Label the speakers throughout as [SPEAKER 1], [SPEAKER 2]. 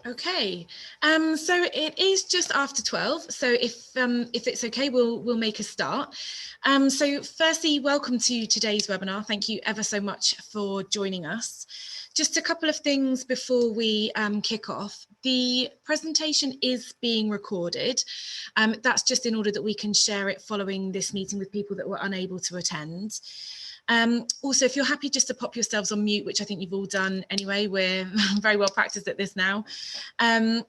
[SPEAKER 1] Okay, so it is just after 12. So if it's okay, we'll make a start. So firstly, welcome to today's webinar. Thank you ever so much for joining us. Just a couple of things before we kick off. The presentation is being recorded. That's just in order that we can share it following this meeting with people that were unable to attend. Also, if you're happy just to pop yourselves on mute, which I think you've all done anyway, we're very well practiced at this now. And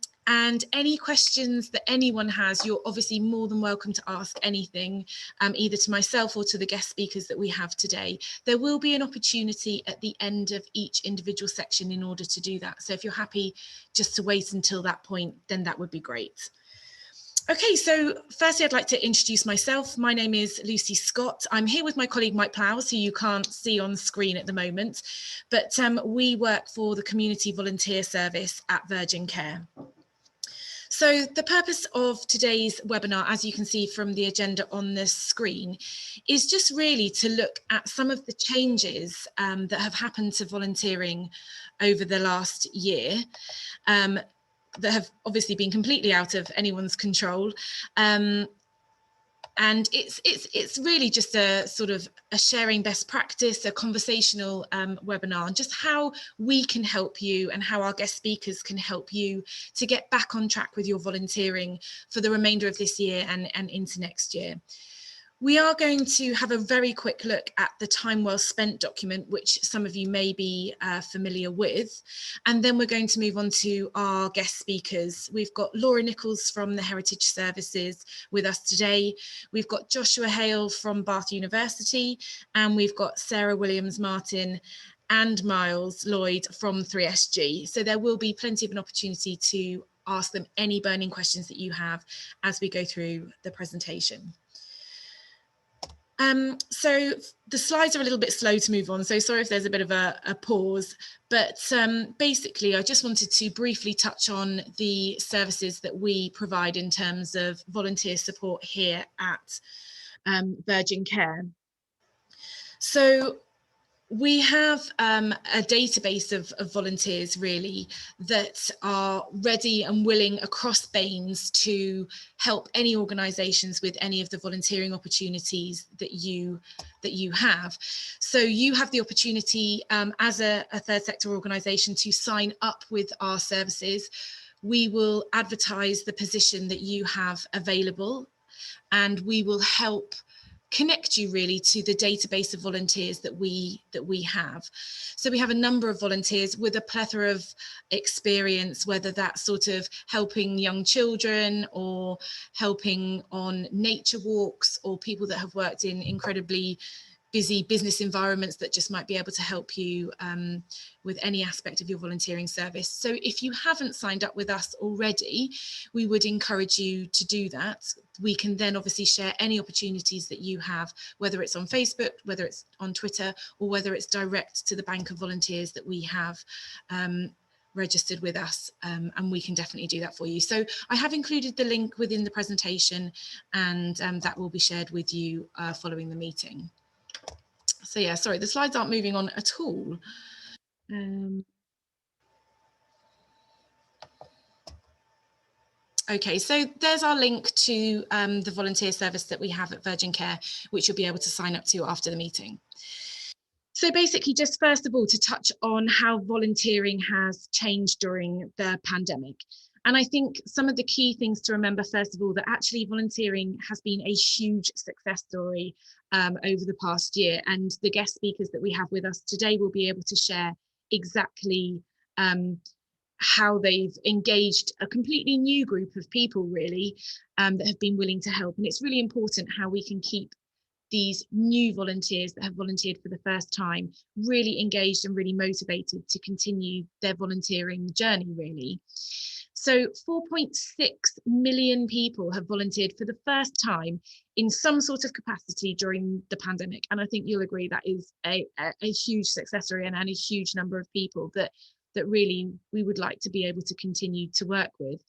[SPEAKER 1] any questions that anyone has, you're obviously more than welcome to ask anything, either to myself or to the guest speakers that we have today. There will be an opportunity at the end of each individual section in order to do that. So if you're happy just to wait until that point, then that would be great. Okay, so firstly, I'd like to introduce myself. My name is Lucy Scott. I'm here with my colleague Mike Plowes, who you can't see on screen at the moment, but we work for the Community Volunteer Service at Virgin Care. So the purpose of today's webinar, as you can see from the agenda on the screen, is just really to look at some of the changes that have happened to volunteering over the last year. That have obviously been completely out of anyone's control. And it's really just a sort of a sharing best practice, a conversational webinar, and just how we can help you and how our guest speakers can help you to get back on track with your volunteering for the remainder of this year and into next year. We are going to have a very quick look at the Time Well Spent document, which some of you may be familiar with. And then we're going to move on to our guest speakers. We've got Laura Nichols from the Heritage Services with us today. We've got Joshua Hale from Bath University, and we've got Sarah Williams-Martin and Miles Lloyd from 3SG. So there will be plenty of an opportunity to ask them any burning questions that you have as we go through the presentation. So the slides are a little bit slow to move on, so sorry if there's a bit of a pause, but basically I just wanted to briefly touch on the services that we provide in terms of volunteer support here at Virgin Care. So we have a database of volunteers really that are ready and willing across BANES to help any organisations with any of the volunteering opportunities that you have. So you have the opportunity as a third sector organisation to sign up with our services. We will advertise the position that you have available, and we will help connect you really to the database of volunteers that we have. So we have a number of volunteers with a plethora of experience, whether that's sort of helping young children or helping on nature walks, or people that have worked in incredibly busy business environments that just might be able to help you with any aspect of your volunteering service. So if you haven't signed up with us already, we would encourage you to do that. We can then obviously share any opportunities that you have, whether it's on Facebook, whether it's on Twitter, or whether it's direct to the bank of volunteers that we have registered with us, and we can definitely do that for you. So I have included the link within the presentation, and that will be shared with you following the meeting. So yeah, sorry, the slides aren't moving on at all. Okay, so there's our link to the volunteer service that we have at Virgin Care, which you'll be able to sign up to after the meeting. So basically, just first of all, to touch on how volunteering has changed during the pandemic. And I think some of the key things to remember, first of all, that actually volunteering has been a huge success story over the past year. And the guest speakers that we have with us today will be able to share exactly how they've engaged a completely new group of people, really, that have been willing to help. And it's really important how we can keep these new volunteers that have volunteered for the first time really engaged and really motivated to continue their volunteering journey, really. So 4.6 million people have volunteered for the first time in some sort of capacity during the pandemic. And I think you'll agree that is a huge success story and a huge number of people that really we would like to be able to continue to work with.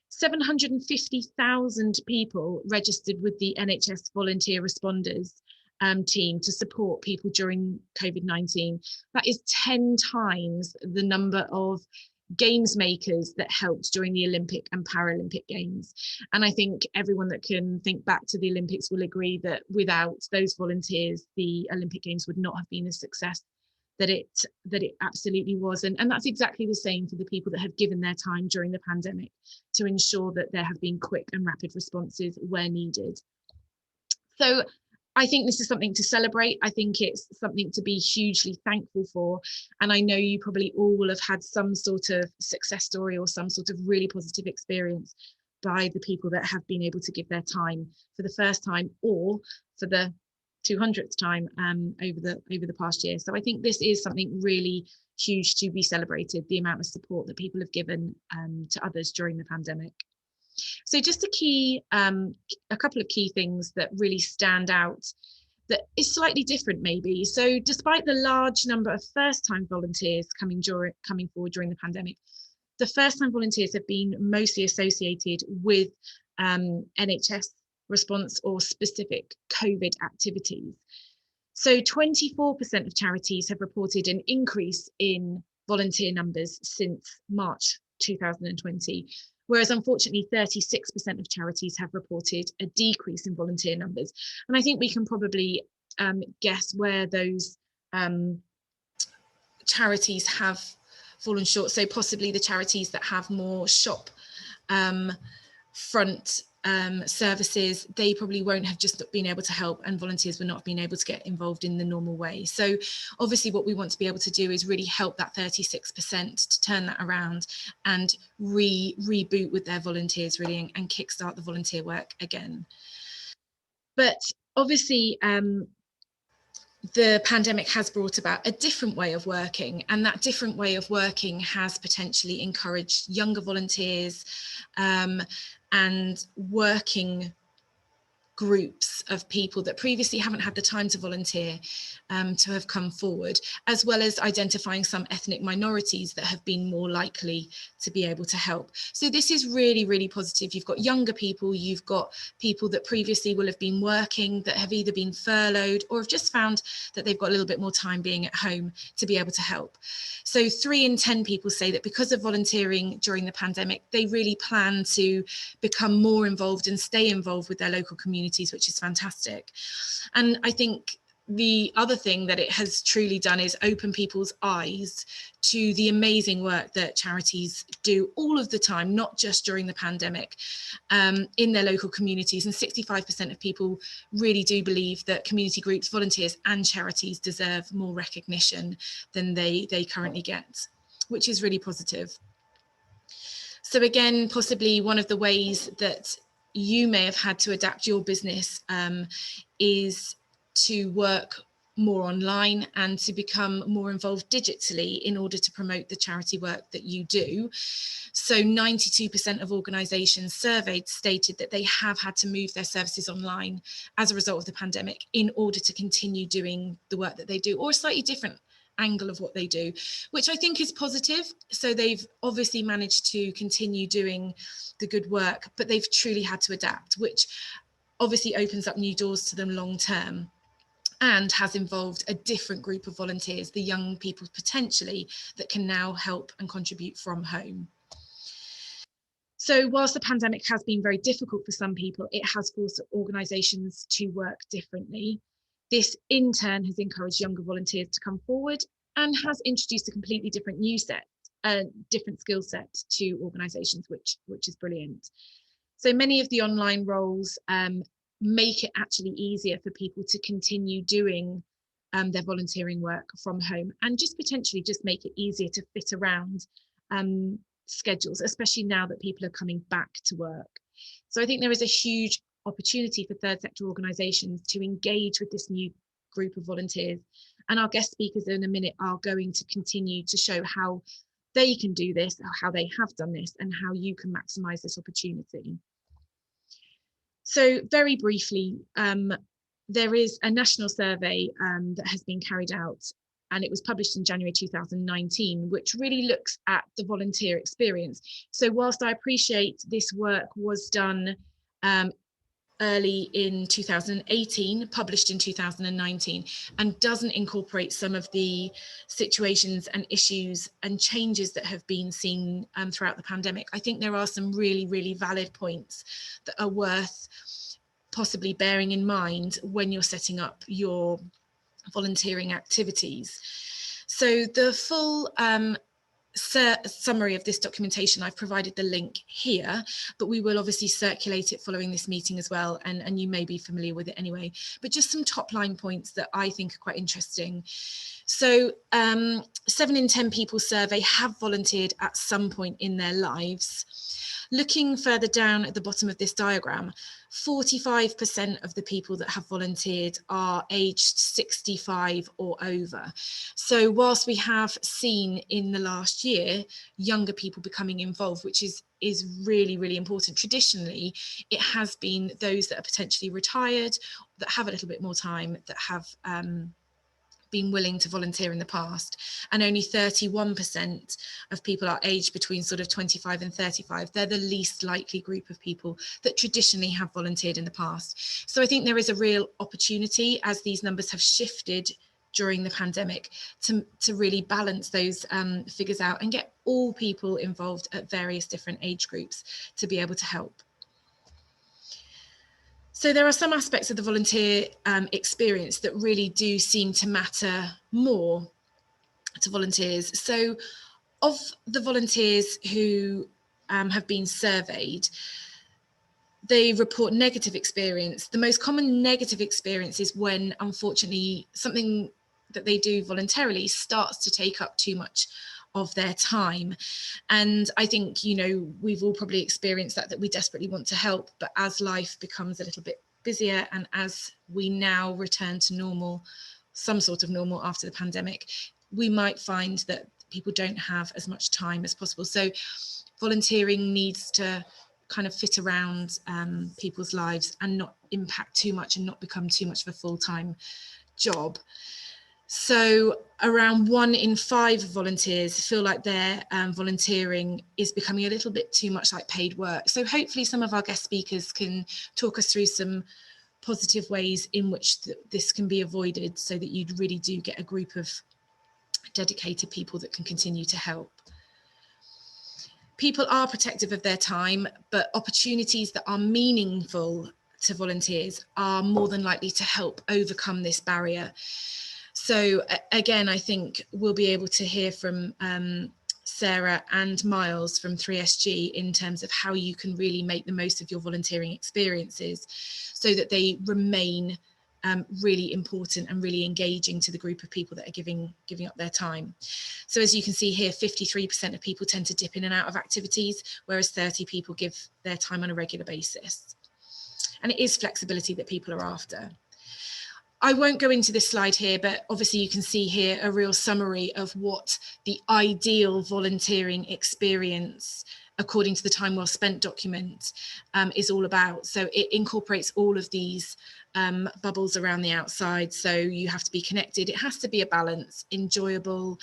[SPEAKER 1] 750,000 people registered with the NHS Volunteer Responders team to support people during COVID-19. That is 10 times the number of games makers that helped during the Olympic and Paralympic Games. And I think everyone that can think back to the Olympics will agree that without those volunteers, the Olympic Games would not have been a success that it absolutely was. And that's exactly the same for the people that have given their time during the pandemic to ensure that there have been quick and rapid responses where needed. So I think this is something to celebrate. I think it's something to be hugely thankful for. And I know you probably all will have had some sort of success story or some sort of really positive experience by the people that have been able to give their time for the first time or for the 200th time over the past year. So I think this is something really huge to be celebrated, the amount of support that people have given to others during the pandemic. So just a couple of key things that really stand out that is slightly different maybe. So despite the large number of first-time volunteers coming forward during the pandemic, the first-time volunteers have been mostly associated with NHS response or specific COVID activities. So 24% of charities have reported an increase in volunteer numbers since March 2020, whereas unfortunately 36% of charities have reported a decrease in volunteer numbers. And I think we can probably guess where those charities have fallen short. So possibly the charities that have more shop front services, they probably won't have just been able to help, and volunteers will not have been able to get involved in the normal way. So obviously what we want to be able to do is really help that 36% to turn that around and reboot with their volunteers really and kickstart the volunteer work again. But obviously the pandemic has brought about a different way of working, and that different way of working has potentially encouraged younger volunteers and working groups of people that previously haven't had the time to volunteer to have come forward, as well as identifying some ethnic minorities that have been more likely to be able to help. So this is really, really positive. You've got younger people, you've got people that previously will have been working that have either been furloughed or have just found that they've got a little bit more time being at home to be able to help. So 3 in 10 people say that because of volunteering during the pandemic, they really plan to become more involved and stay involved with their local communities, which is fantastic. And I think the other thing that it has truly done is open people's eyes to the amazing work that charities do all of the time, not just during the pandemic, in their local communities. And 65% of people really do believe that community groups, volunteers and charities deserve more recognition than they currently get, which is really positive. So again, possibly one of the ways that you may have had to adapt your business is to work more online and to become more involved digitally in order to promote the charity work that you do. So 92% of organisations surveyed stated that they have had to move their services online as a result of the pandemic in order to continue doing the work that they do, or a slightly different angle of what they do, which I think is positive. So they've obviously managed to continue doing the good work, but they've truly had to adapt, which obviously opens up new doors to them long term and has involved a different group of volunteers, the young people potentially that can now help and contribute from home. So whilst the pandemic has been very difficult for some people, it has forced organisations to work differently. This in turn has encouraged younger volunteers to come forward and has introduced a completely different different skill set to organisations, which is brilliant. So many of the online roles make it actually easier for people to continue doing their volunteering work from home, and just potentially just make it easier to fit around schedules, especially now that people are coming back to work. So I think there is a huge opportunity for third sector organisations to engage with this new group of volunteers, and our guest speakers in a minute are going to continue to show how they can do this, how they have done this, and how you can maximise this opportunity. So very briefly, there is a national survey that has been carried out, and it was published in January 2019, which really looks at the volunteer experience. So whilst I appreciate this work was done early in 2018, published in 2019, and doesn't incorporate some of the situations and issues and changes that have been seen throughout the pandemic. I think there are some really, really valid points that are worth possibly bearing in mind when you're setting up your volunteering activities. So the full summary of this documentation, I've provided the link here, but we will obviously circulate it following this meeting as well, and you may be familiar with it anyway. But just some top line points that I think are quite interesting. So 7 in 10 people surveyed have volunteered at some point in their lives. Looking further down at the bottom of this diagram, 45% of the people that have volunteered are aged 65 or over. So whilst we have seen in the last year younger people becoming involved, which is really, really important, traditionally it has been those that are potentially retired, that have a little bit more time, that have been willing to volunteer in the past, and only 31% of people are aged between sort of 25 and 35. They're the least likely group of people that traditionally have volunteered in the past. So I think there is a real opportunity, as these numbers have shifted during the pandemic, to really balance those figures out and get all people involved at various different age groups to be able to help. So there are some aspects of the volunteer experience that really do seem to matter more to volunteers. So of the volunteers who have been surveyed, they report negative experience. The most common negative experience is when, unfortunately, something that they do voluntarily starts to take up too much of their time. And I think, you know, we've all probably experienced that we desperately want to help, but as life becomes a little bit busier, and as we now return to normal, some sort of normal after the pandemic, we might find that people don't have as much time as possible. So volunteering needs to kind of fit around people's lives and not impact too much and not become too much of a full-time job. So around 1 in 5 volunteers feel like their volunteering is becoming a little bit too much like paid work. So hopefully some of our guest speakers can talk us through some positive ways in which this can be avoided, so that you really do get a group of dedicated people that can continue to help. People are protective of their time, but opportunities that are meaningful to volunteers are more than likely to help overcome this barrier. So again, I think we'll be able to hear from Sarah and Miles from 3SG in terms of how you can really make the most of your volunteering experiences so that they remain really important and really engaging to the group of people that are giving up their time. So as you can see here, 53% of people tend to dip in and out of activities, whereas 30 people give their time on a regular basis. And it is flexibility that people are after. I won't go into this slide here, but obviously you can see here a real summary of what the ideal volunteering experience, according to the Time Well Spent document, is all about. So it incorporates all of these bubbles around the outside. So you have to be connected. It has to be a balance, enjoyable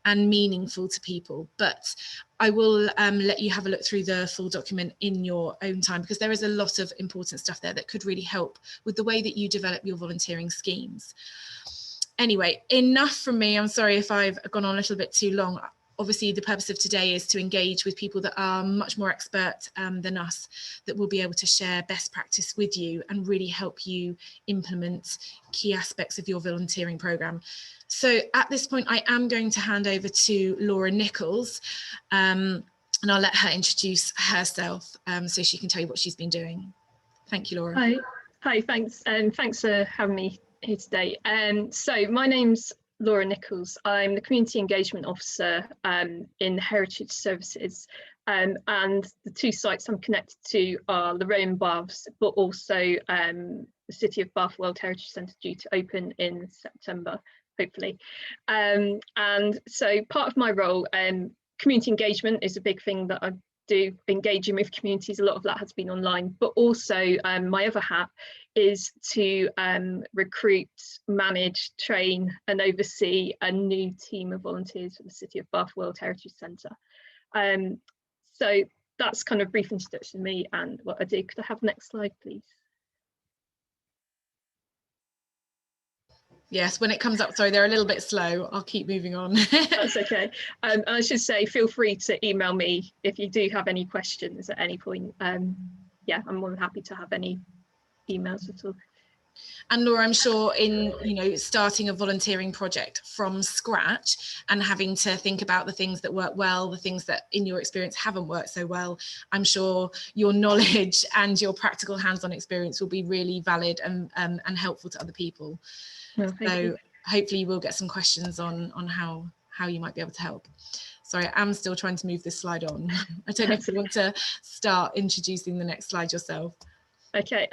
[SPEAKER 1] and meaningful to people. But I will let you have a look through the full document in your own time, because there is a lot of important stuff there that could really help with the way that you develop your volunteering schemes. Anyway, enough from me. I'm sorry if I've gone on a little bit too long. Obviously, the purpose of today is to engage with people that are much more expert than us, that will be able to share best practice with you and really help you implement key aspects of your volunteering programme. So at this point, I am going to hand over to Laura Nichols, and I'll let her introduce herself so she can tell you what she's been doing. Thank you, Laura.
[SPEAKER 2] Hi, thanks, and thanks for having me here today. So my name's Laura Nichols. I'm the Community Engagement Officer in Heritage Services, and the 2 sites I'm connected to are Lorraine Baths, but also the City of Bath World Heritage Centre, due to open in September, hopefully. And so part of my role, community engagement is a big thing that I do, engaging with communities. A lot of that has been online, but also my other hat is to recruit, manage, train and oversee a new team of volunteers for the City of Bath World Heritage Centre. So that's kind of a brief introduction to me and what I do. Could I have the next slide, please?
[SPEAKER 1] Yes, when it comes up, sorry, they're a little bit slow. I'll keep moving on.
[SPEAKER 2] That's okay. And I should say, feel free to email me if you do have any questions at any point. Yeah, I'm more than happy to have any emails at all.
[SPEAKER 1] And Laura, I'm sure in, starting a volunteering project from scratch and having to think about the things that work well, the things that in your experience haven't worked so well, I'm sure your knowledge and your practical hands-on experience will be really valid and helpful to other people.
[SPEAKER 2] Well,
[SPEAKER 1] so hopefully you will get some questions on how you might be able to help. Sorry, I'm still trying to move this slide on. I don't know if you want to start introducing the next slide yourself.
[SPEAKER 2] Okay.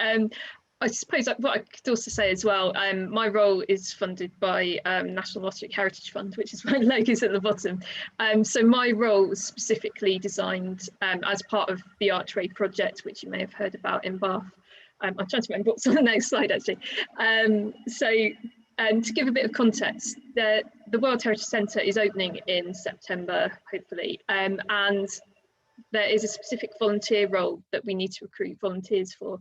[SPEAKER 2] I suppose what I could also say as well, my role is funded by National Lotteric Heritage Fund, which is my logo's at the bottom. So my role was specifically designed as part of the Archway project, which you may have heard about in Bath. I'm trying to remember what's on the next slide, actually. To give a bit of context, the World Heritage Centre is opening in September, hopefully, and there is a specific volunteer role that we need to recruit volunteers for.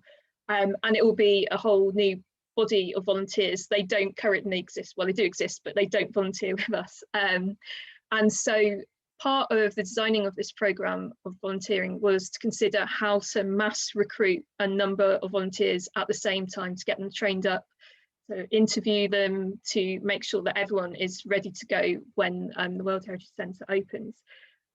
[SPEAKER 2] And it will be a whole new body of volunteers. They don't currently exist. Well, they do exist, but they don't volunteer with us. And so part of the designing of this programme of volunteering was to consider how to mass recruit a number of volunteers at the same time to get them trained up, to interview them, to make sure that everyone is ready to go when the World Heritage Centre opens.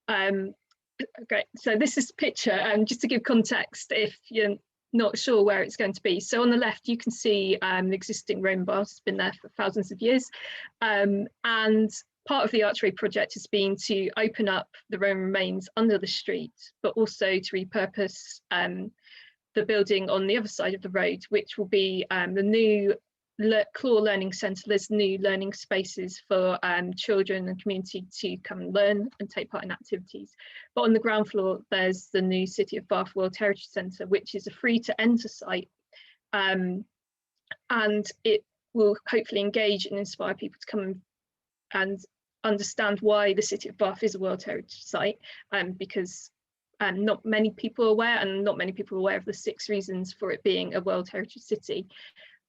[SPEAKER 2] Okay, so this is the picture, just to give context if you're not sure where it's going to be. So on the left, you can see the existing Roman bath. It's been there for thousands of years. And part of the Archway project has been to open up the Roman remains under the street, but also to repurpose the building on the other side of the road, which will be the new Claw Learning Centre. There's new learning spaces for children and community to come and learn and take part in activities. But on the ground floor, there's the new City of Bath World Heritage Centre, which is a free to enter site. And it will hopefully engage and inspire people to come and understand why the City of Bath is a World Heritage Site, because not many people are aware, and not many people are aware of the 6 reasons for it being a World Heritage City.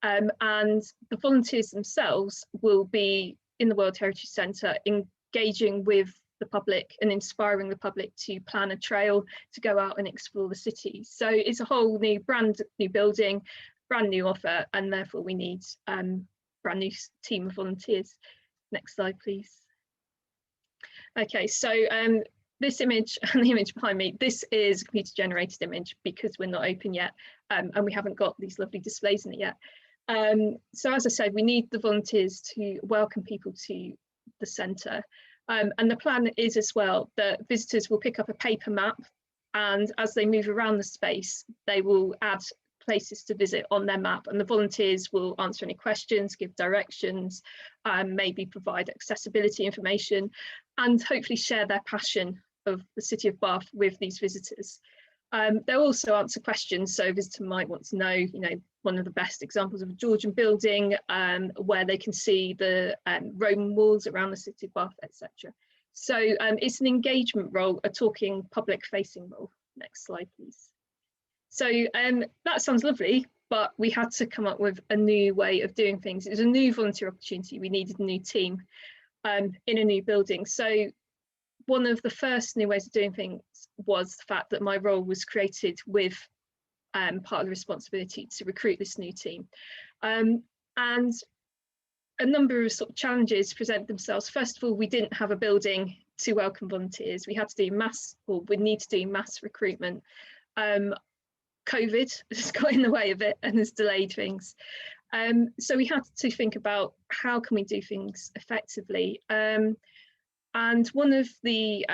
[SPEAKER 2] And the volunteers themselves will be in the World Heritage Centre engaging with the public and inspiring the public to plan a trail to go out and explore the city. So it's a whole new brand new building, brand new offer, and therefore we need brand new team of volunteers. Next slide, please. Okay, so this image and the image behind me, this is a computer generated image because we're not open yet, and we haven't got these lovely displays in it yet. So as I said, we need the volunteers to welcome people to the centre. And the plan is as well that visitors will pick up a paper map, and as they move around the space, they will add places to visit on their map, and the volunteers will answer any questions, give directions, maybe provide accessibility information, and hopefully share their passion of the City of Bath with these visitors. They'll also answer questions, so a visitor might want to know, one of the best examples of a Georgian building, where they can see the Roman walls around the City of Bath, etc. So it's an engagement role, a talking public facing role. Next slide, please. So that sounds lovely, but we had to come up with a new way of doing things. It was a new volunteer opportunity. We needed a new team in a new building. So one of the first new ways of doing things was the fact that my role was created with part of the responsibility to recruit this new team. And a number of sort of challenges present themselves. First of all, we didn't have a building to welcome volunteers. We had to do we need to do mass recruitment. COVID has got in the way of it and has delayed things. So we had to think about how can we do things effectively. And one of the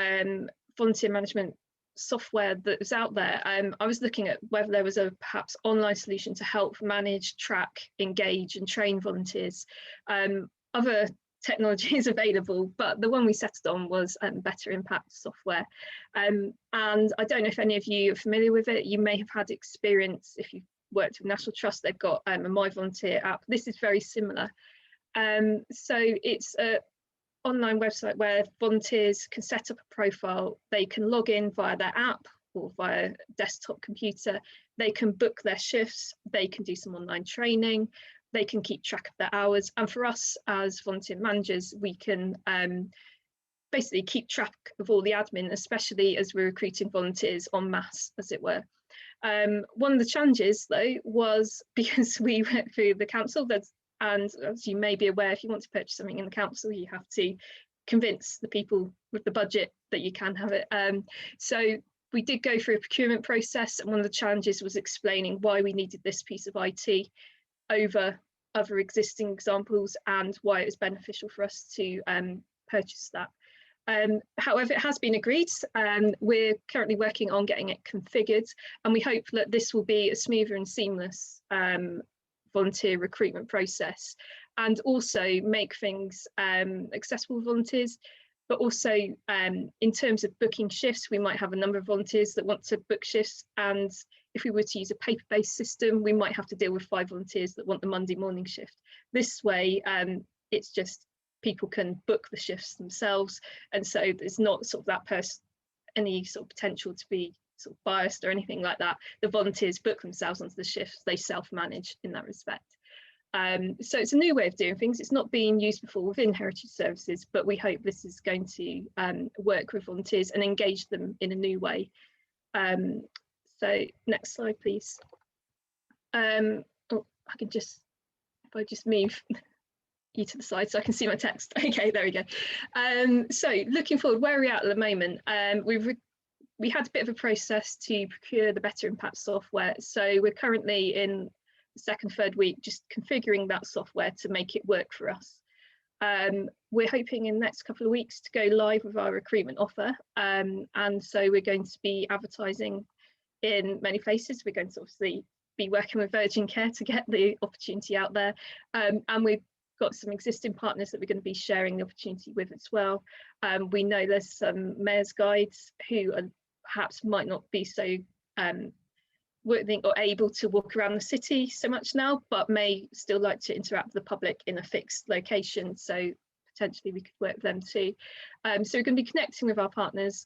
[SPEAKER 2] volunteer management software that was out there, I was looking at whether there was a perhaps online solution to help manage, track, engage and train volunteers. Other technology is available, but the one we settled on was Better Impact software. And I don't know if any of you are familiar with it. You may have had experience if you've worked with National Trust. They've got a My Volunteer app. This is very similar. So it's a online website where volunteers can set up a profile. They can log in via their app or via desktop computer. They can book their shifts. They can do some online training. they can keep track of their hours. And for us as volunteer managers, we can basically keep track of all the admin, especially as we're recruiting volunteers en masse, as it were. One of the challenges, though, was because we went through the council, and as you may be aware, if you want to purchase something in the council, you have to convince the people with the budget that you can have it. So we did go through a procurement process, and one of the challenges was explaining why we needed this piece of IT over other existing examples and why it was beneficial for us to purchase that. However, it has been agreed, and we're currently working on getting it configured, and we hope that this will be a smoother and seamless volunteer recruitment process, and also make things accessible to volunteers. But also in terms of booking shifts, we might have a number of volunteers that want to book shifts, and if we were to use a paper-based system, we might have to deal with 5 volunteers that want the Monday morning shift. This way, it's just people can book the shifts themselves, and so there's not sort of that person any sort of potential to be sort of biased or anything like that. The volunteers book themselves onto the shifts, they self-manage in that respect. So it's a new way of doing things. It's not being used before within heritage services, but we hope this is going to work with volunteers and engage them in a new way. So next slide, please. Oh, I can just, if I just move you to the side so I can see my text. Okay, there we go. So looking forward, where are we at the moment? We had a bit of a process to procure the Better Impact software. So we're currently in the second, third week, just configuring that software to make it work for us. We're hoping in the next couple of weeks to go live with our recruitment offer. And so we're going to be advertising in many places. We're going to obviously be working with Virgin Care to get the opportunity out there. And we've got some existing partners that we're going to be sharing the opportunity with as well. We know there's some mayor's guides who are, perhaps might not be so worthy or able to walk around the city so much now, but may still like to interact with the public in a fixed location. So potentially we could work with them too. So we're going to be connecting with our partners.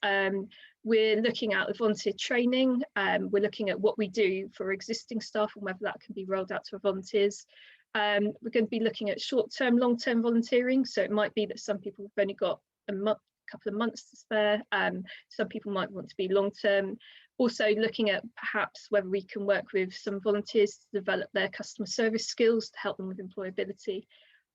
[SPEAKER 2] We're looking at the volunteer training. We're looking at what we do for existing staff and whether that can be rolled out to our volunteers. We're going to be looking at short-term, long-term volunteering. So it might be that some people have only got a couple of months to spare. Some people might want to be long-term. Also looking at perhaps whether we can work with some volunteers to develop their customer service skills to help them with employability.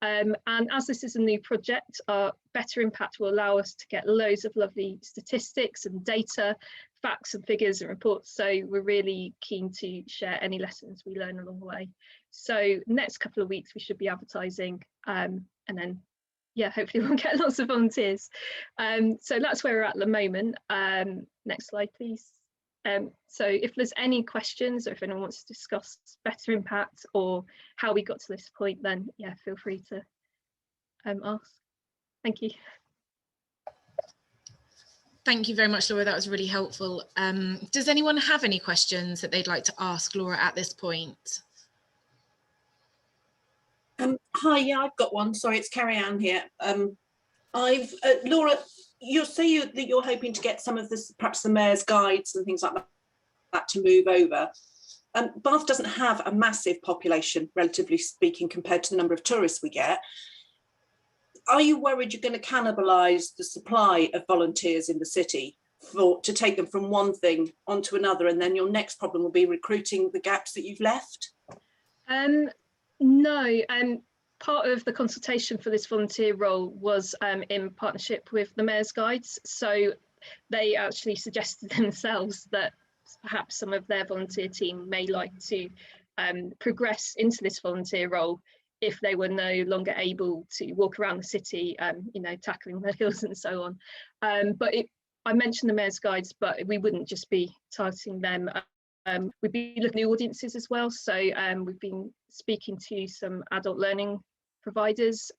[SPEAKER 2] And as this is a new project, our Better Impact will allow us to get loads of lovely statistics and data, facts and figures and reports. So we're really keen to share any lessons we learn along the way. So next couple of weeks we should be advertising, and then yeah, hopefully we'll get lots of volunteers. So that's where we're at the moment. Next slide, please. So if there's any questions or if anyone wants to discuss Better Impact or how we got to this point, then yeah, feel free to ask. Thank you.
[SPEAKER 1] Thank you very much, Laura. That was really helpful. Does anyone have any questions that they'd like to ask Laura at this point?
[SPEAKER 3] Hi, yeah, I've got one. Sorry, it's Carrie Ann here. Laura, you say that you're hoping to get some of this, perhaps the mayor's guides and things like that to move over. Bath doesn't have a massive population, relatively speaking, compared to the number of tourists we get. Are you worried you're going to cannibalise the supply of volunteers in the city to take them from one thing onto another, and then your next problem will be recruiting the gaps that you've left?
[SPEAKER 2] No, part of the consultation for this volunteer role was in partnership with the Mayor's Guides. So they actually suggested themselves that perhaps some of their volunteer team may like to progress into this volunteer role if they were no longer able to walk around the city, you know, tackling the hills and so on. I mentioned the Mayor's Guides, but we wouldn't just be targeting them. We'd be looking at audiences as well. So we've been speaking to some adult learning providers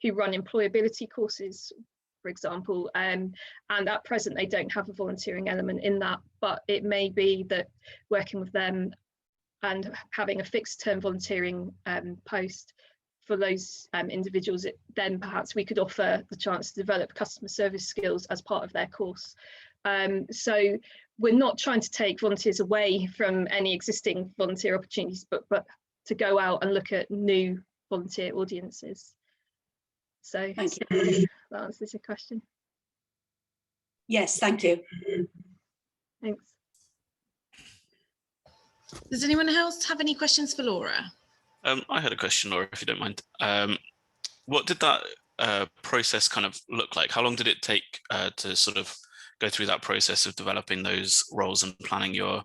[SPEAKER 2] who run employability courses, for example, and at present they don't have a volunteering element in that, but it may be that working with them and having a fixed term volunteering post for those individuals, then perhaps we could offer the chance to develop customer service skills as part of their course. So we're not trying to take volunteers away from any existing volunteer opportunities, but to go out and look at new volunteer audiences. So
[SPEAKER 3] Thank
[SPEAKER 2] you. That answers your question.
[SPEAKER 3] Yes, thank you.
[SPEAKER 2] Thanks.
[SPEAKER 1] Does anyone else have any questions for Laura?
[SPEAKER 4] I had a question, Laura, if you don't mind. What did that process kind of look like? How long did it take to sort of go through that process of developing those roles and planning your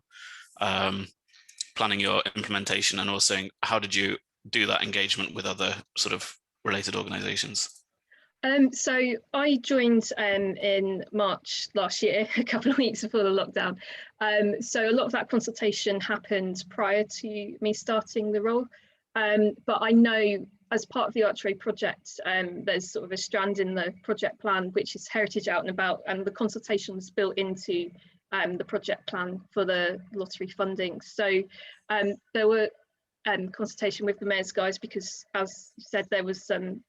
[SPEAKER 4] implementation, and also how did you do that engagement with other sort of related organisations?
[SPEAKER 2] So I joined in March last year, a couple of weeks before the lockdown. So a lot of that consultation happened prior to me starting the role. But I know as part of the Archway project, there's sort of a strand in the project plan, which is heritage out and about, and the consultation was built into the project plan for the lottery funding. So there were consultation with the mayor's guys, because as you said, there was some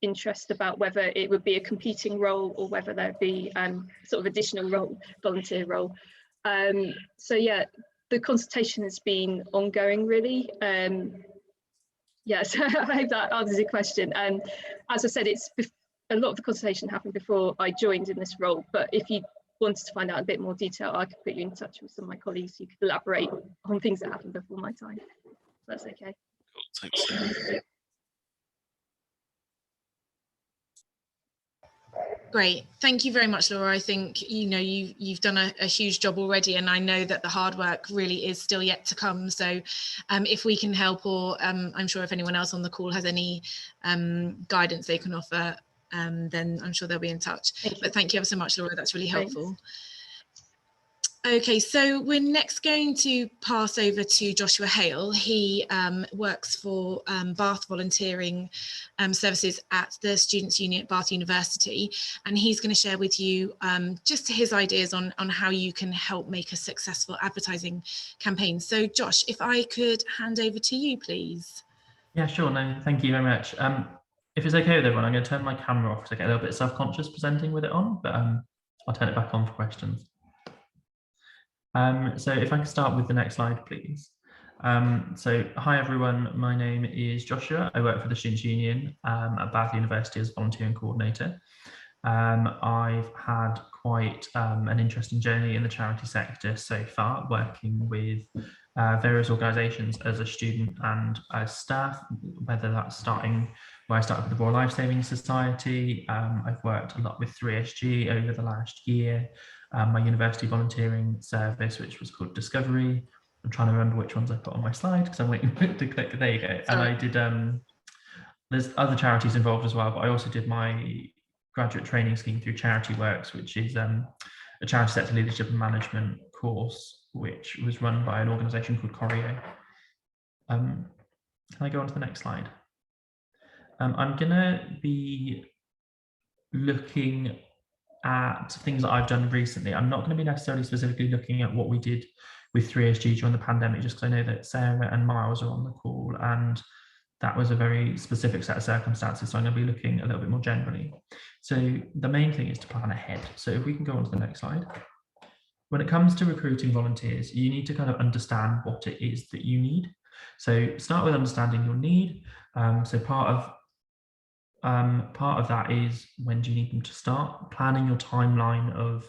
[SPEAKER 2] interest about whether it would be a competing role or whether there'd be sort of additional role, volunteer role. So yeah, the consultation has been ongoing really. Yes, I hope that answers your question. As I said, a lot of the consultation happened before I joined in this role, but if you wanted to find out a bit more detail, I could put you in touch with some of my colleagues who could elaborate on things that happened before my time. That's okay.
[SPEAKER 4] Cool, thanks.
[SPEAKER 1] Great, thank you very much, Laura. I think you've done a huge job already, and I know that the hard work really is still yet to come. So if we can help, or I'm sure if anyone else on the call has any guidance they can offer, then I'm sure they'll be in touch. But thank you ever so much, Laura, that's really helpful. Thanks. Okay, so we're next going to pass over to Joshua Hale. He works for Bath Volunteering Services at the Students' Union at Bath University, and he's going to share with you just his ideas on how you can help make a successful advertising campaign. So Josh, if I could hand over to you, please.
[SPEAKER 5] Yeah, sure. No, thank you very much. If it's okay with everyone, I'm going to turn my camera off because I get a little bit self-conscious presenting with it on, but I'll turn it back on for questions. So if I can start with the next slide, please. So hi everyone, my name is Joshua. I work for the Students' Union at Bath University as volunteering coordinator. I've had quite an interesting journey in the charity sector so far, working with various organisations as a student and as staff, whether that's starting where I started with the Royal Life Saving Society. I've worked a lot with 3SG over the last year. My university volunteering service, which was called Discovery. I'm trying to remember which ones I put on my slide because I'm waiting to click. There you go. Sorry. And I did, there's other charities involved as well, but I also did my graduate training scheme through Charity Works, which is a charity sector leadership and management course, which was run by an organisation called Corio. Can I go on to the next slide? I'm gonna be looking at things that I've done recently. I'm not going to be necessarily specifically looking at what we did with 3SG during the pandemic, just because I know that Sarah and Miles are on the call, and that was a very specific set of circumstances. So I'm going to be looking a little bit more generally. So the main thing is to plan ahead. So if we can go on to the next slide. When it comes to recruiting volunteers, you need to kind of understand what it is that you need. So start with understanding your need. So part of that is, when do you need them to start? Planning your timeline of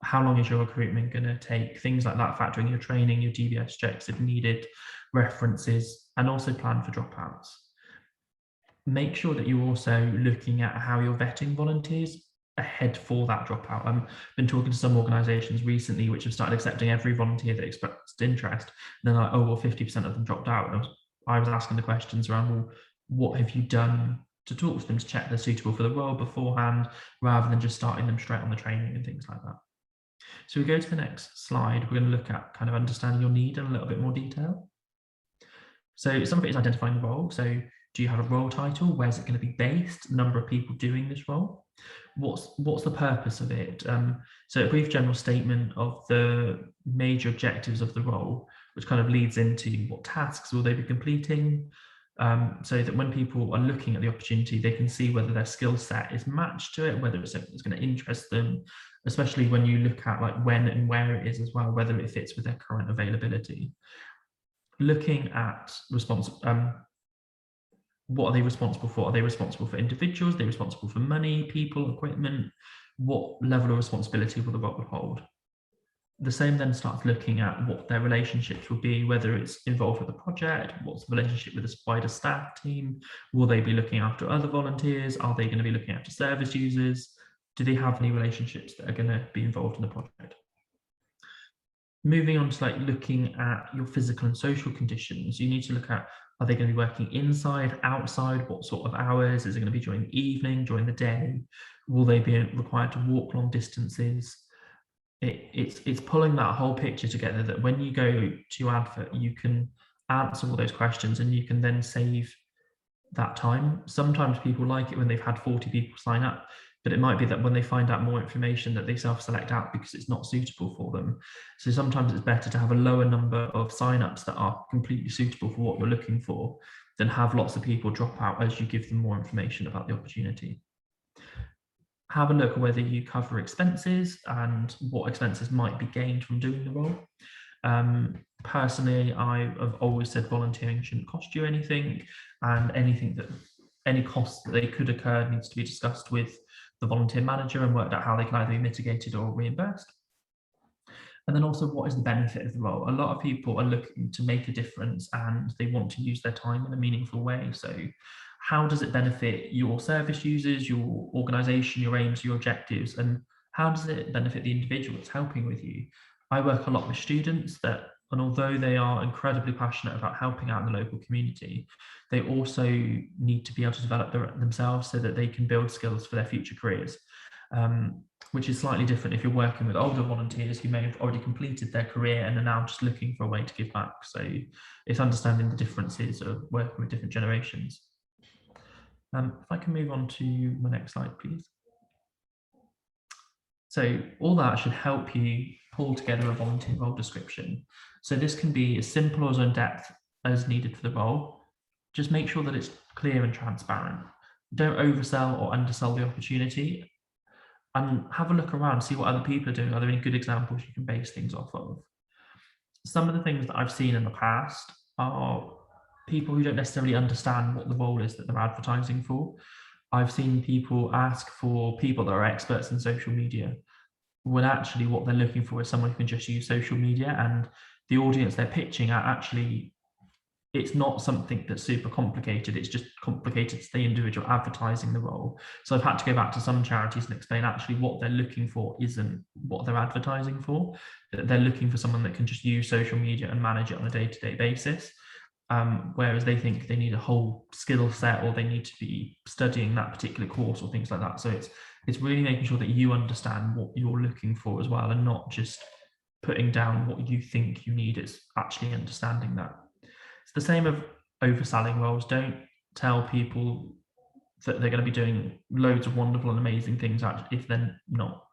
[SPEAKER 5] how long is your recruitment going to take, things like that, factoring your training, your DBS checks if needed, references, and also plan for dropouts. Make sure that you're also looking at how you're vetting volunteers ahead for that dropout. I've been talking to some organisations recently which have started accepting every volunteer that expressed interest, and they're like, oh, well, 50% of them dropped out. And I was asking the questions around, well, what have you done to talk to them to check they're suitable for the role beforehand, rather than just starting them straight on the training and things like that. So we go to the next slide. We're going to look at kind of understanding your need in a little bit more detail. So some of it is identifying the role. So do you have a role title? Where's it going to be based? Number of people doing this role? What's the purpose of it? So a brief general statement of the major objectives of the role, which kind of leads into what tasks will they be completing, so that when people are looking at the opportunity, they can see whether their skill set is matched to it, whether it's something that's going to interest them, especially when you look at like when and where it is as well, whether it fits with their current availability. looking at what are they responsible for? Are they responsible for individuals? Are they responsible for money, people, equipment? What level of responsibility will the role hold? The same then starts looking at what their relationships will be, whether it's involved with the project, what's the relationship with the wider staff team, will they be looking after other volunteers, are they going to be looking after service users, do they have any relationships that are going to be involved in the project? Moving on to like looking at your physical and social conditions, you need to look at, are they going to be working inside, outside, what sort of hours, is it going to be during the evening, during the day, will they be required to walk long distances? It's pulling that whole picture together, that when you go to your advert, you can answer all those questions and you can then save that time. Sometimes people like it when they've had 40 people sign up, but it might be that when they find out more information that they self-select out because it's not suitable for them. So sometimes it's better to have a lower number of sign-ups that are completely suitable for what you're looking for than have lots of people drop out as you give them more information about the opportunity. Have a look at whether you cover expenses and what expenses might be gained from doing the role. Personally, I have always said volunteering shouldn't cost you anything, and any costs that they could occur needs to be discussed with the volunteer manager and worked out how they can either be mitigated or reimbursed. And then also, what is the benefit of the role? A lot of people are looking to make a difference and they want to use their time in a meaningful way. So how does it benefit your service users, your organisation, your aims, your objectives, and how does it benefit the individual that's helping with you? I work a lot with students and although they are incredibly passionate about helping out in the local community, they also need to be able to develop themselves so that they can build skills for their future careers, which is slightly different if you're working with older volunteers who may have already completed their career and are now just looking for a way to give back. So it's understanding the differences of working with different generations. If I can move on to my next slide, please. So all that should help you pull together a volunteer role description. So this can be as simple or as in-depth as needed for the role. Just make sure that it's clear and transparent. Don't oversell or undersell the opportunity, and have a look around, see what other people are doing. Are there any good examples you can base things off of? Some of the things that I've seen in the past are people who don't necessarily understand what the role is that they're advertising for. I've seen people ask for people that are experts in social media, when actually what they're looking for is someone who can just use social media, and the audience they're pitching at, actually, it's not something that's super complicated. It's just complicated to the individual advertising the role. So I've had to go back to some charities and explain actually what they're looking for isn't what they're advertising for. They're looking for someone that can just use social media and manage it on a day-to-day basis. Whereas they think they need a whole skill set, or they need to be studying that particular course or things like that. So it's really making sure that you understand what you're looking for as well, and not just putting down what you think you need. It's actually understanding that. It's the same of overselling roles. Don't tell people that they're going to be doing loads of wonderful and amazing things if they're not,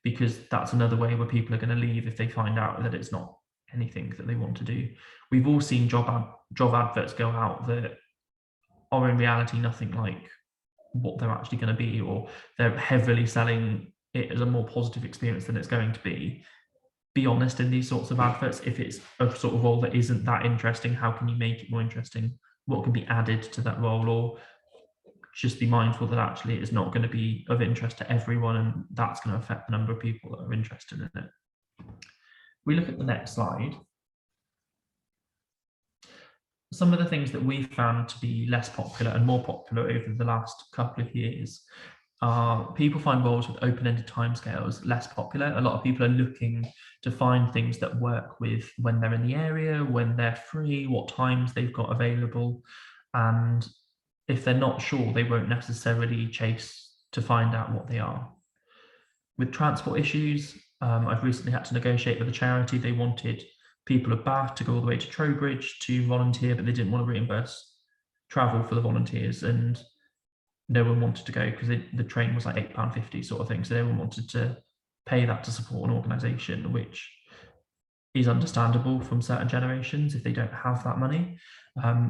[SPEAKER 5] because that's another way where people are going to leave if they find out that it's not anything that they want to do. We've all seen job adverts go out that are in reality nothing like what they're actually going to be, or they're heavily selling it as a more positive experience than it's going to be. Be honest in these sorts of adverts. If it's a sort of role that isn't that interesting, how can you make it more interesting? What can be added to that role? Or just be mindful that actually it's not going to be of interest to everyone, and that's going to affect the number of people that are interested in it. We look at the next slide. Some of the things that we've found to be less popular and more popular over the last couple of years are people find roles with open-ended timescales less popular. A lot of people are looking to find things that work with when they're in the area, when they're free, what times they've got available. And if they're not sure, they won't necessarily chase to find out what they are. With transport issues, I've recently had to negotiate with a charity. They wanted people of Bath to go all the way to Trowbridge to volunteer, but they didn't want to reimburse travel for the volunteers, and no one wanted to go because the train was like £8.50 sort of thing. So no one wanted to pay that to support an organisation, which is understandable from certain generations if they don't have that money,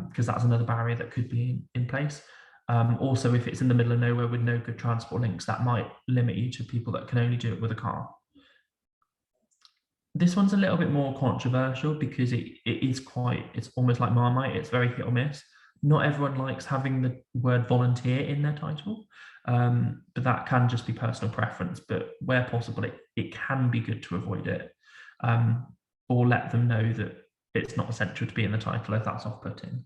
[SPEAKER 5] because that's another barrier that could be in place. Also, if it's in the middle of nowhere with no good transport links, that might limit you to people that can only do it with a car. This one's a little bit more controversial because it's almost like Marmite, it's very hit or miss. Not everyone likes having the word volunteer in their title, but that can just be personal preference. But where possible, it can be good to avoid it, or let them know that it's not essential to be in the title if that's off-putting.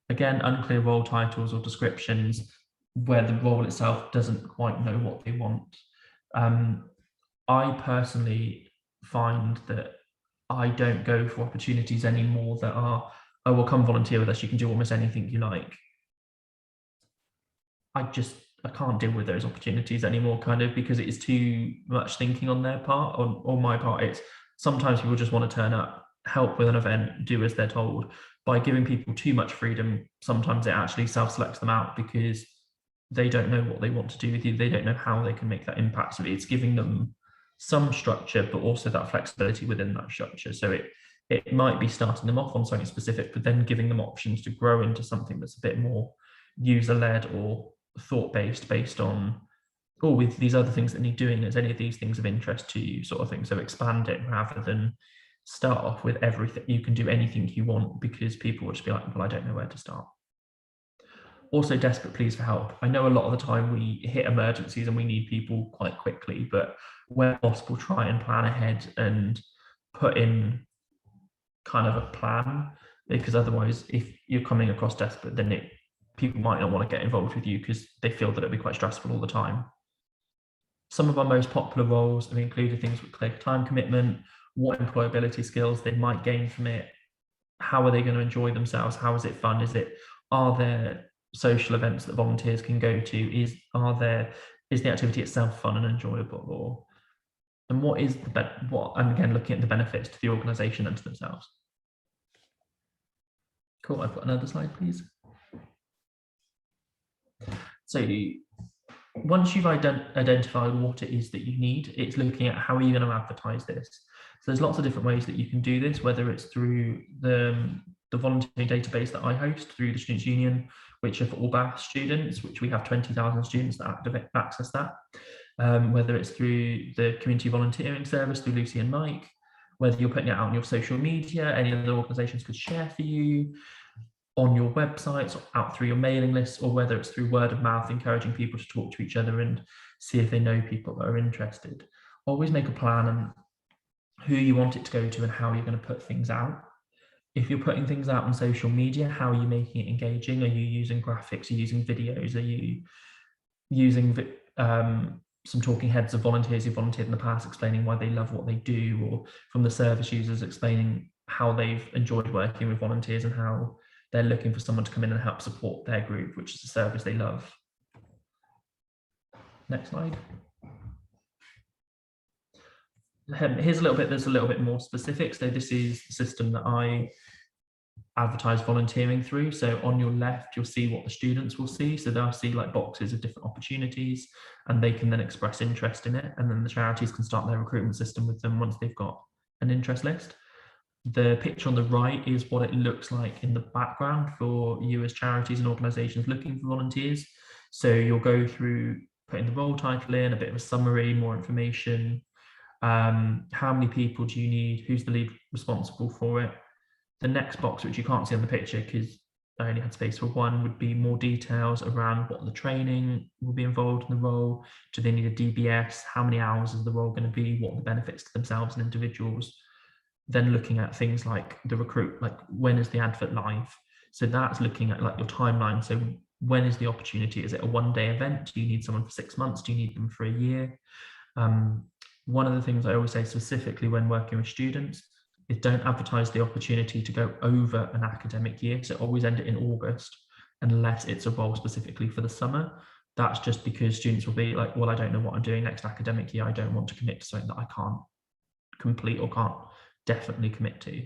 [SPEAKER 5] Again, unclear role titles or descriptions where the role itself doesn't quite know what they want. I personally find that I don't go for opportunities anymore that are, oh, well, come volunteer with us, you can do almost anything you like. I can't deal with those opportunities anymore, kind of, because it is too much thinking on their part, or my part. It's sometimes people just want to turn up, help with an event, do as they're told. By giving people too much freedom, sometimes it actually self-selects them out because they don't know what they want to do with you. They don't know how they can make that impact. So it's giving them some structure, but also that flexibility within that structure. So it might be starting them off on something specific, but then giving them options to grow into something that's a bit more user-led or thought-based, based on, oh, with these other things that need doing, is any of these things of interest to you, sort of thing. So expand it rather than start off with everything. You can do anything you want, because people will just be like, well, I don't know where to start. Also, desperate pleas for help. I know a lot of the time we hit emergencies and we need people quite quickly, but where possible, try and plan ahead and put in kind of a plan, because otherwise, if you're coming across desperate, then people might not want to get involved with you because they feel that it'll be quite stressful all the time. Some of our most popular roles have included things with clear time commitment, what employability skills they might gain from it, how are they going to enjoy themselves, how is it fun, are there social events that volunteers can go to, is the activity itself fun and enjoyable, and what is and again, looking at the benefits to the organisation and to themselves. Cool, I've got another slide, please. So once you've identified what it is that you need, it's looking at how are you going to advertise this. So there's lots of different ways that you can do this, whether it's through the volunteering database that I host through the Students' Union, which are for all BAS students, which we have 20,000 students that access that. Whether it's through the community volunteering service through Lucy and Mike, whether you're putting it out on your social media, any other organisations could share for you, on your websites, or out through your mailing lists, or whether it's through word of mouth, encouraging people to talk to each other and see if they know people that are interested. Always make a plan and who you want it to go to and how you're going to put things out. If you're putting things out on social media, how are you making it engaging? Are you using graphics? Are you using videos? Are you using some talking heads of volunteers who volunteered in the past explaining why they love what they do, or from the service users explaining how they've enjoyed working with volunteers and how they're looking for someone to come in and help support their group, which is a service they love. Next slide. Here's there's a little bit more specific. So this is the system that I advertise volunteering through. So on your left, you'll see what the students will see. So they'll see like boxes of different opportunities, and they can then express interest in it. And then the charities can start their recruitment system with them once they've got an interest list. The picture on the right is what it looks like in the background for you as charities and organisations looking for volunteers. So you'll go through putting the role title in, a bit of a summary, more information. How many people do you need? Who's the lead responsible for it? The next box, which you can't see on the picture because I only had space for one, would be more details around what the training will be involved in the role. Do they need a DBS? How many hours is the role going to be? What are the benefits to themselves and individuals? Then looking at things like the recruit, like when is the advert live? So that's looking at like your timeline. So when is the opportunity? Is it a one-day event? Do you need someone for 6 months? Do you need them for a year? One of the things I always say specifically when working with students is don't advertise the opportunity to go over an academic year. So always end it in August, unless it's a role specifically for the summer. That's just because students will be like, well, I don't know what I'm doing next academic year. I don't want to commit to something that I can't complete or can't definitely commit to.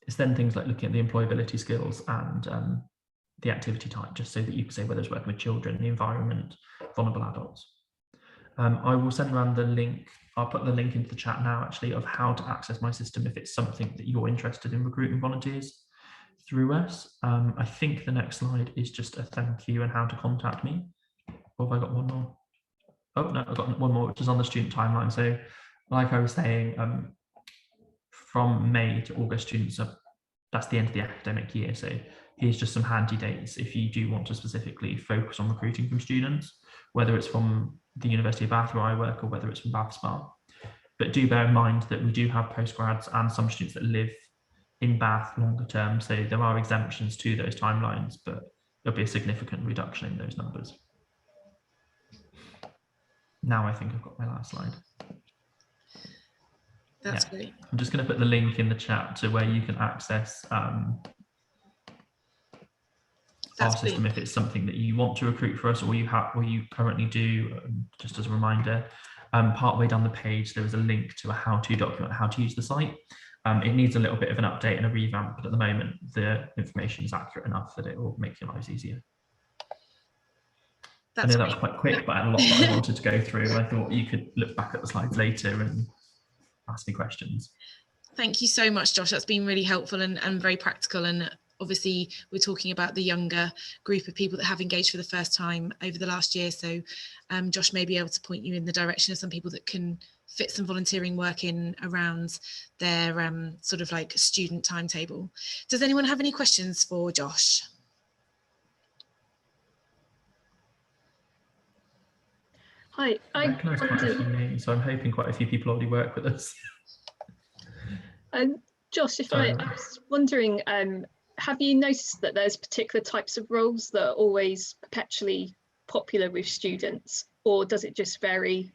[SPEAKER 5] It's then things like looking at the employability skills and the activity type, just so that you can say whether it's working with children, the environment, vulnerable adults. I will send around the link. I'll put the link into the chat now, actually, of how to access my system if it's something that you're interested in recruiting volunteers through us. I think the next slide is just a thank you and how to contact me. Or have I got one more? Oh, no, I've got one more, which is on the student timeline. So like I was saying, from May to August, students are, that's the end of the academic year. So here's just some handy dates if you do want to specifically focus on recruiting from students, whether it's from the University of Bath where I work or whether it's from Bath Spa. But do bear in mind that we do have postgrads and some students that live in Bath longer term. So there are exemptions to those timelines, but there'll be a significant reduction in those numbers. Now I think I've got my last slide.
[SPEAKER 1] That's great.
[SPEAKER 5] I'm just going to put the link in the chat to where you can access our system if it's something that you want to recruit for us or you have or you currently do. Just as a reminder, partway down the page there is a link to a how-to document, how to use the site. It needs a little bit of an update and a revamp, but at the moment the information is accurate enough that it will make your lives easier. I know that was quite quick, but I had a lot that I wanted to go through, and I thought you could look back at the slides later and ask me questions.
[SPEAKER 1] Thank you so much, Josh. That's been really helpful and very practical. And obviously, we're talking about the younger group of people that have engaged for the first time over the last year. So Josh may be able to point you in the direction of some people that can fit some volunteering work in around their sort of like student timetable. Does anyone have any questions for Josh?
[SPEAKER 2] Hi,
[SPEAKER 5] I recognise quite a few names, so I'm hoping quite a few people already work with us.
[SPEAKER 2] Josh, if I was wondering, have you noticed that there's particular types of roles that are always perpetually popular with students, or does it just vary?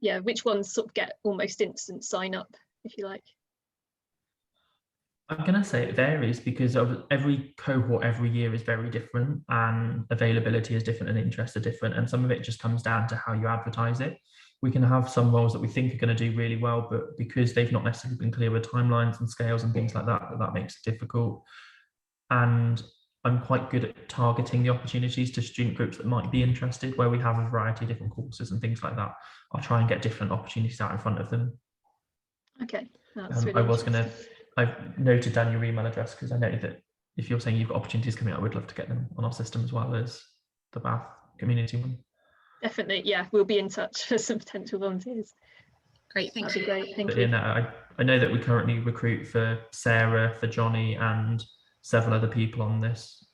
[SPEAKER 2] Yeah, which ones sort of get almost instant sign up, if you like?
[SPEAKER 5] I'm going to say it varies because every cohort every year is very different and availability is different and interests are different, and some of it just comes down to how you advertise it. We can have some roles that we think are going to do really well, but because they've not necessarily been clear with timelines and scales and things like that, that makes it difficult. And I'm quite good at targeting the opportunities to student groups that might be interested, where we have a variety of different courses and things like that. I'll try and get different opportunities out in front of them. Okay, that's really I've noted down your email address because I know that if you're saying you've got opportunities coming up, we'd love to get them on our system as well as the Bath community one.
[SPEAKER 2] Definitely, yeah, we'll be in touch for some potential volunteers.
[SPEAKER 1] Great, thank you.
[SPEAKER 2] Great, thank you.
[SPEAKER 5] I know that we currently recruit for Sarah, for Johnny, and several other people on this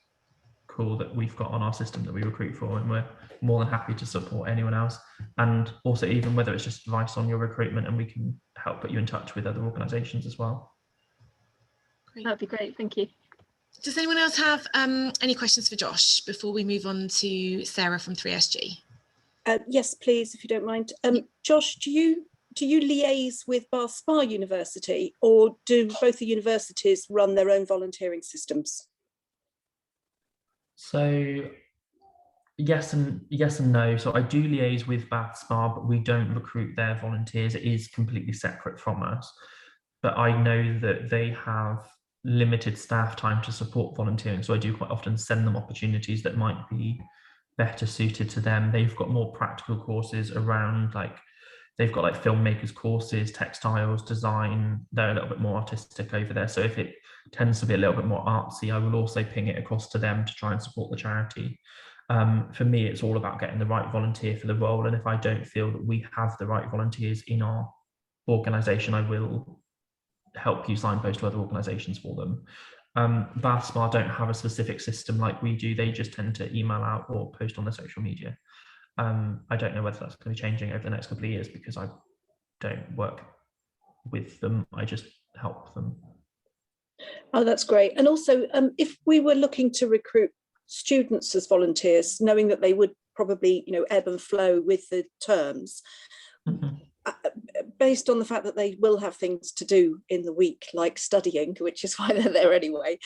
[SPEAKER 5] call that we've got on our system that we recruit for, and we're more than happy to support anyone else. And also, even whether it's just advice on your recruitment, and we can help put you in touch with other organisations as well.
[SPEAKER 1] Great.
[SPEAKER 2] That'd be great, thank you.
[SPEAKER 1] Does anyone else have any questions for Josh before we move on to Sarah from 3SG?
[SPEAKER 3] Yes, please, if you don't mind. Josh, do you liaise with Bath Spa University, or do both the universities run their own volunteering systems?
[SPEAKER 5] So yes and no. So I do liaise with Bath Spa, but we don't recruit their volunteers. It is completely separate from us. But I know that they have limited staff time to support volunteering, so I do quite often send them opportunities that might be better suited to them. They've got more practical courses around, like they've got like filmmakers courses, textiles, design. They're a little bit more artistic over there, so if it tends to be a little bit more artsy, I will also ping it across to them to try and support the charity. For me, it's all about getting the right volunteer for the role, and if I don't feel that we have the right volunteers in our organisation, I will help you signpost to other organisations for them. Bath Spa don't have a specific system like we do. They just tend to email out or post on their social media. I don't know whether that's going to be changing over the next couple of years because I don't work with them. I just help them.
[SPEAKER 3] Oh, that's great. And also, if we were looking to recruit students as volunteers, knowing that they would probably, ebb and flow with the terms, based on the fact that they will have things to do in the week, like studying, which is why they're there anyway,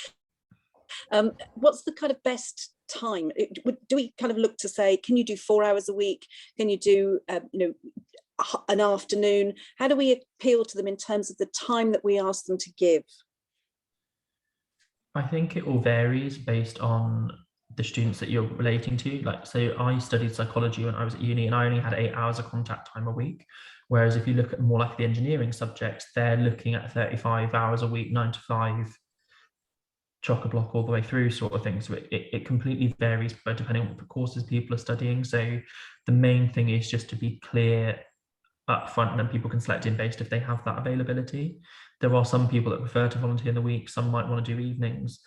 [SPEAKER 3] what's the kind of best time? Do we kind of look to say, can you do 4 hours a week? Can you do, an afternoon? How do we appeal to them in terms of the time that we ask them to give?
[SPEAKER 5] I think it all varies based on the students that you're relating to. Like, so I studied psychology when I was at uni and I only had 8 hours of contact time a week. Whereas if you look at more like the engineering subjects, they're looking at 35 hours a week, 9 to 5, chock-a-block all the way through sort of thing. So it completely varies, but depending on what courses people are studying. So the main thing is just to be clear up front, and then people can select in based if they have that availability. There are some people that prefer to volunteer in the week, some might want to do evenings.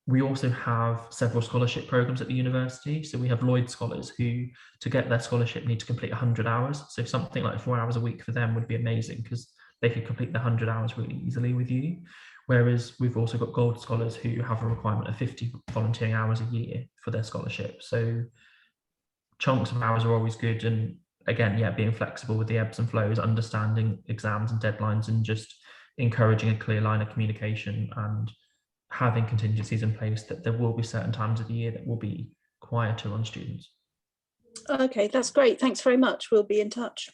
[SPEAKER 5] We also have several scholarship programs at the university. So we have Lloyd scholars who, to get their scholarship, need to complete 100 hours. So something like 4 hours a week for them would be amazing, because they could complete the 100 hours really easily with you. Whereas we've also got gold scholars who have a requirement of 50 volunteering hours a year for their scholarship. So chunks of hours are always good. And again, yeah, being flexible with the ebbs and flows, understanding exams and deadlines, and just encouraging a clear line of communication and having contingencies in place that there will be certain times of the year that will be quieter on students.
[SPEAKER 3] Okay, that's great. Thanks very much. We'll be in touch.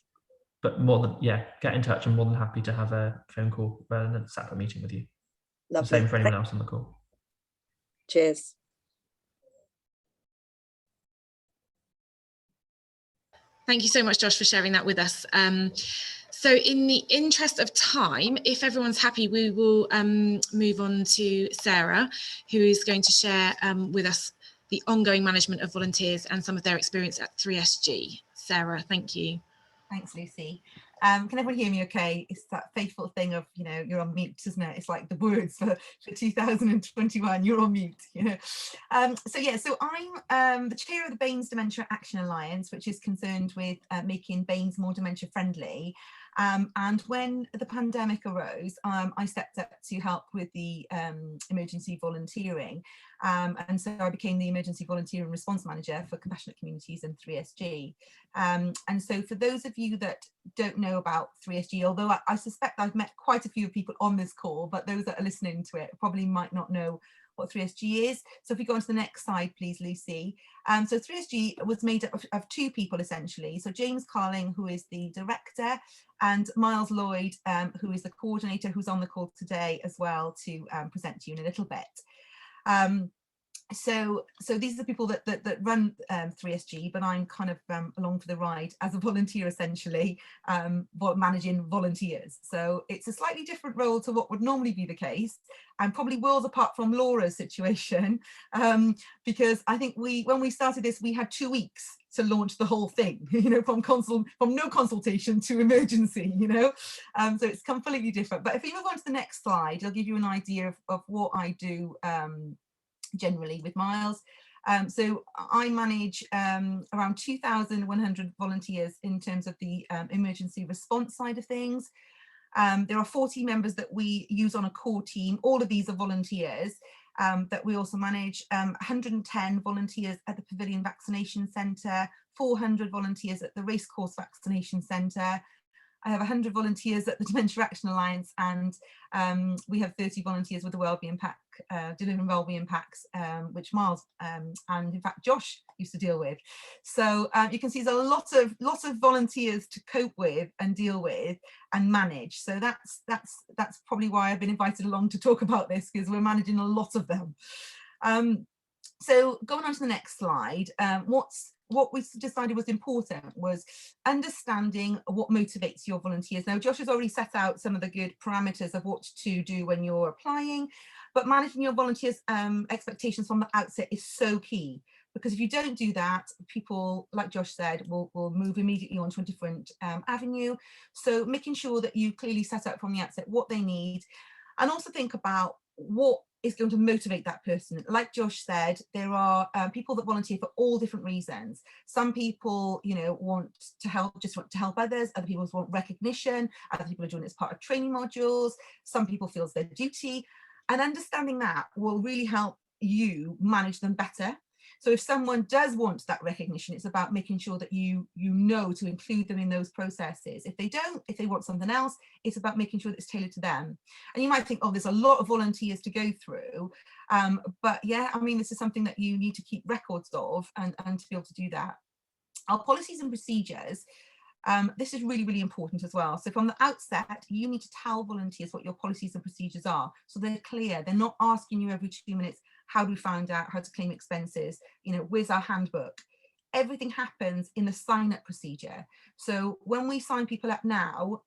[SPEAKER 5] But more than, yeah, get in touch. I'm more than happy to have a phone call rather than a separate meeting with you.
[SPEAKER 3] Lovely.
[SPEAKER 5] The same for anyone else on the call.
[SPEAKER 3] Cheers.
[SPEAKER 1] Thank you so much, Josh, for sharing that with us. So in the interest of time, if everyone's happy, we will move on to Sarah, who is going to share with us the ongoing management of volunteers and some of their experience at 3SG. Sarah, thank you.
[SPEAKER 6] Thanks, Lucy. Can everyone hear me okay? It's that faithful thing of, you know, you're on mute, isn't it? It's like the words for 2021, you're on mute, you know. So yeah, so I'm the chair of the BANES Dementia Action Alliance, which is concerned with making BANES more dementia friendly. And when the pandemic arose, I stepped up to help with the emergency volunteering. And so I became the emergency volunteering response manager for compassionate communities and 3SG. And so for those of you that don't know about 3SG, although I suspect I've met quite a few people on this call, but those that are listening to it probably might not know what 3SG is. So if we go on to the next slide, please, Lucy. So 3SG was made up of two people, essentially. So James Carling, who is the director, and Miles Lloyd, who is the coordinator, who's on the call today as well to present to you in a little bit. So these are the people that run 3SG, but I'm kind of along for the ride as a volunteer, essentially, managing volunteers. So it's a slightly different role to what would normally be the case, and probably worlds apart from Laura's situation, because I think when we started this, we had 2 weeks to launch the whole thing, you know, from no consultation to emergency, you know. So it's completely different. But if we move on to the next slide, I'll give you an idea of what I do generally with Miles. So I manage around 2,100 volunteers in terms of the emergency response side of things. There are 40 members that we use on a core team. All of these are volunteers that we also manage. 110 volunteers at the Pavilion Vaccination Centre, 400 volunteers at the Racecourse Vaccination Centre. I have 100 volunteers at the Dementia Action Alliance, and we have 30 volunteers with the Wellbeing Pack, delivering Wellbeing Packs, which Miles and in fact Josh used to deal with. So you can see there's a lot of volunteers to cope with and deal with and manage. So that's probably why I've been invited along to talk about this, because we're managing a lot of them. So going on to the next slide, what we decided was important was understanding what motivates your volunteers. Now, Josh has already set out some of the good parameters of what to do when you're applying, but managing your volunteers' expectations from the outset is so key, because if you don't do that, people, like Josh said, will move immediately onto a different avenue. So making sure that you clearly set out from the outset what they need, and also think about what is going to motivate that person. Like Josh said, there are people that volunteer for all different reasons. Some people, you know, want to help others. Other people want recognition. Other people are doing it as part of training modules. Some people feel it's their duty. And understanding that will really help you manage them better. So if someone does want that recognition, it's about making sure that you know to include them in those processes. If they don't, if they want something else, it's about making sure that it's tailored to them. And you might think, oh, there's a lot of volunteers to go through. But yeah, I mean, this is something that you need to keep records of and to be able to do that. Our policies and procedures, this is really, really important as well. So from the outset, you need to tell volunteers what your policies and procedures are, so they're clear. They're not asking you every 2 minutes, how do we find out how to claim expenses? You know, where's our handbook? everything happens in the sign-up procedure. So when we sign people up now,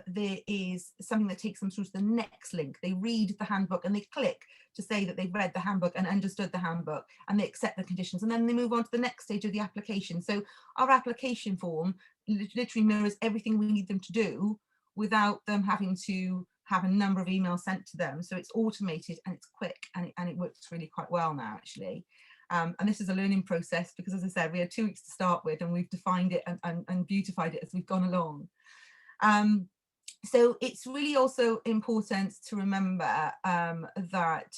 [SPEAKER 6] there is something that takes them through to the next link. They read the handbook and they click to say that they've read the handbook and understood the handbook, and they accept the conditions, and then they move on to the next stage of the application. So our application form literally mirrors everything we need them to do without them having to have a number of emails sent to them. So it's automated and it's quick, and it works really quite well now, actually. And this is a learning process because, as I said, we had 2 weeks to start with, and we've defined it and beautified it as we've gone along. So it's really also important to remember that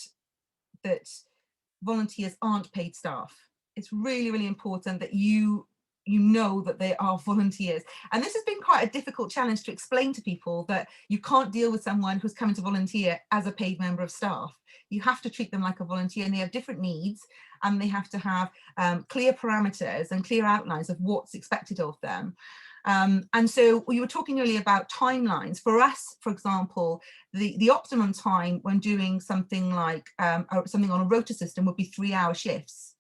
[SPEAKER 6] volunteers aren't paid staff. It's really, really important that you know that they are volunteers. And this has been quite a difficult challenge to explain to people, that you can't deal with someone who's coming to volunteer as a paid member of staff. You have to treat them like a volunteer, and they have different needs, and they have to have clear parameters and clear outlines of what's expected of them. And so you were talking earlier about timelines. For us, for example, the optimum time when doing something like something on a rota system would be 3-hour shifts.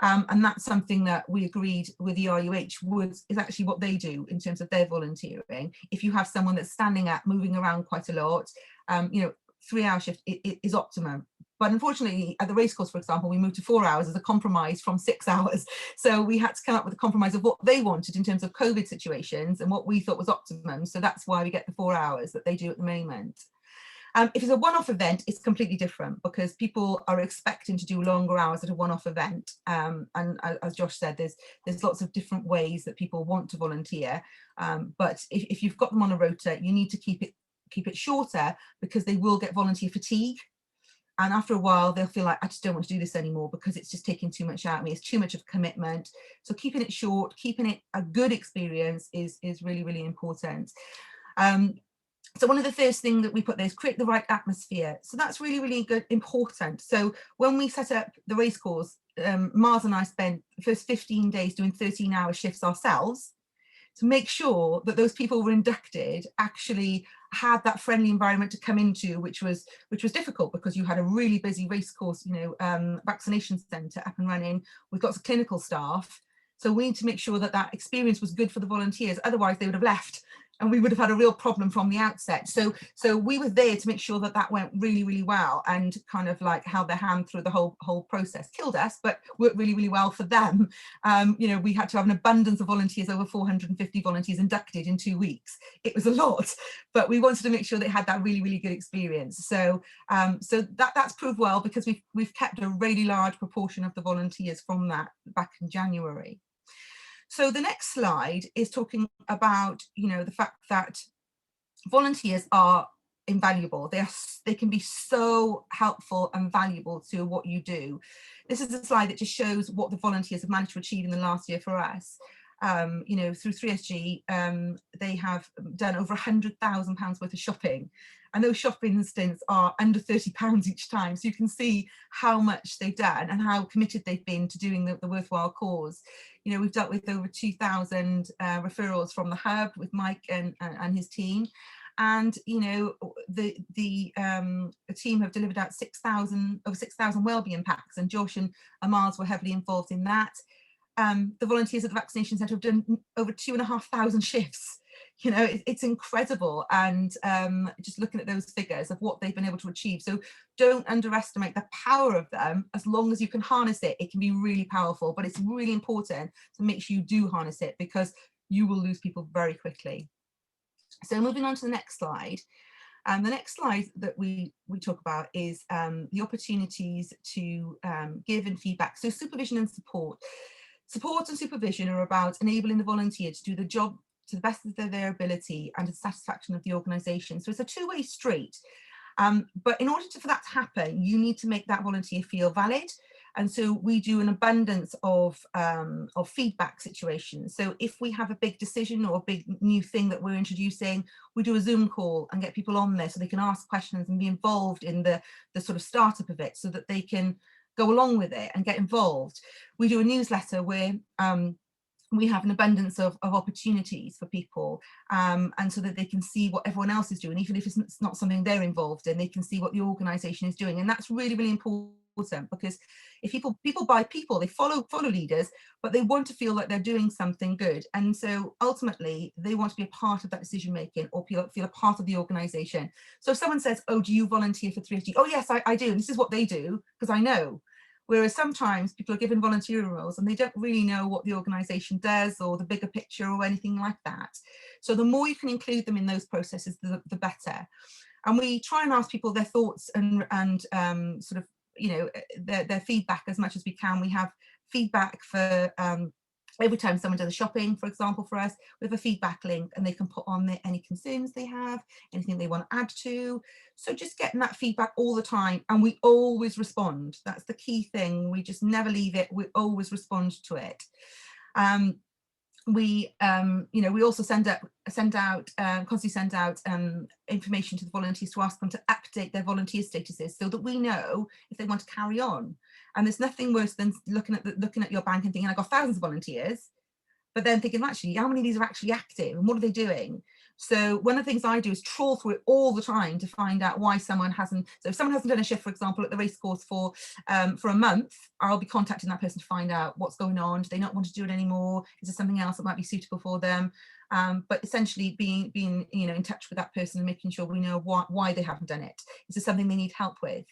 [SPEAKER 6] And that's something that we agreed with the RUH is actually what they do in terms of their volunteering. If you have someone that's standing up, moving around quite a lot, 3-hour shift is optimum. But unfortunately, at the racecourse, for example, we moved to 4 hours as a compromise from 6 hours. So we had to come up with a compromise of what they wanted in terms of COVID situations and what we thought was optimum. So that's why we get the 4 hours that they do at the moment. If it's a one-off event, it's completely different, because people are expecting to do longer hours at a one-off event. And as Josh said, there's lots of different ways that people want to volunteer. But if you've got them on a rota, you need to keep it shorter, because they will get volunteer fatigue. And after a while, they'll feel like, I just don't want to do this anymore because it's just taking too much out of me. It's too much of a commitment. So keeping it short, keeping it a good experience is really, really important. So one of the first things that we put there is create the right atmosphere. So that's really, really important. So when we set up the racecourse, Mars and I spent the first 15 days doing 13-hour shifts ourselves to make sure that those people were inducted actually had that friendly environment to come into, which was difficult because you had a really busy racecourse, vaccination centre up and running with lots of clinical staff. So we need to make sure that that experience was good for the volunteers. Otherwise, they would have left, and we would have had a real problem from the outset. So we were there to make sure that that went really, really well, and kind of like held their hand through the whole process. Killed us, but worked really, really well for them. We had to have an abundance of volunteers, over 450 volunteers inducted in 2 weeks. It was a lot, but we wanted to make sure they had that really, really good experience. So that's proved well, because we've kept a really large proportion of the volunteers from that back in January. So the next slide is talking about, the fact that volunteers are invaluable. They can be so helpful and valuable to what you do. This is a slide that just shows what the volunteers have managed to achieve in the last year for us. Through 3SG, they have done over £100,000 worth of shopping, and those shopping stints are under £30 each time. So you can see how much they've done and how committed they've been to doing the worthwhile cause. We've dealt with over 2,000 referrals from the hub with Mike and his team. And the team have delivered out over 6,000 wellbeing packs, and Josh and Amal's were heavily involved in that. The volunteers at the vaccination centre have done over 2,500 shifts. It's incredible. And just looking at those figures of what they've been able to achieve. So don't underestimate the power of them. As long as you can harness it, it can be really powerful. But it's really important to make sure you do harness it, because you will lose people very quickly. So moving on to the next slide. The next slide that we talk about is the opportunities to give and feedback. So supervision and support. Support and supervision are about enabling the volunteer to do the job to the best of their ability and to the satisfaction of the organisation. So it's a two-way street. But in order for that to happen, you need to make that volunteer feel valid. And so we do an abundance of feedback situations. So if we have a big decision or a big new thing that we're introducing, we do a Zoom call and get people on there so they can ask questions and be involved in the sort of startup of it, so that they can go along with it and get involved. We do a newsletter where we have an abundance of opportunities for people, and so that they can see what everyone else is doing, even if it's not something they're involved in. They can see what the organisation is doing, and that's really, really important because if people buy people, they follow leaders, but they want to feel like they're doing something good. And so ultimately they want to be a part of that decision making, or feel a part of the organization. So if someone says, oh, do you volunteer for 3FG? Oh yes, I do, and this is what they do, because I know. Whereas sometimes people are given volunteering roles and they don't really know what the organisation does or the bigger picture or anything like that. So the more you can include them in those processes, the better. And we try and ask people their thoughts and sort of, you know, their feedback as much as we can. We have feedback for every time someone does a shopping, for example, for us, we have a feedback link and they can put on any concerns they have, anything they want to add to. So just getting that feedback all the time, and we always respond. That's the key thing. We just never leave it. We always respond to it. We also constantly send out information to the volunteers to ask them to update their volunteer statuses so that we know if they want to carry on. And there's nothing worse than looking at your bank and thinking, I've got thousands of volunteers, but then thinking, actually, how many of these are actually active and what are they doing? So one of the things I do is trawl through it all the time to find out why someone hasn't. So if someone hasn't done a shift, for example, at the racecourse for a month, I'll be contacting that person to find out what's going on. Do they not want to do it anymore? Is there something else that might be suitable for them? But essentially being in touch with that person and making sure we know why they haven't done it. Is there something they need help with?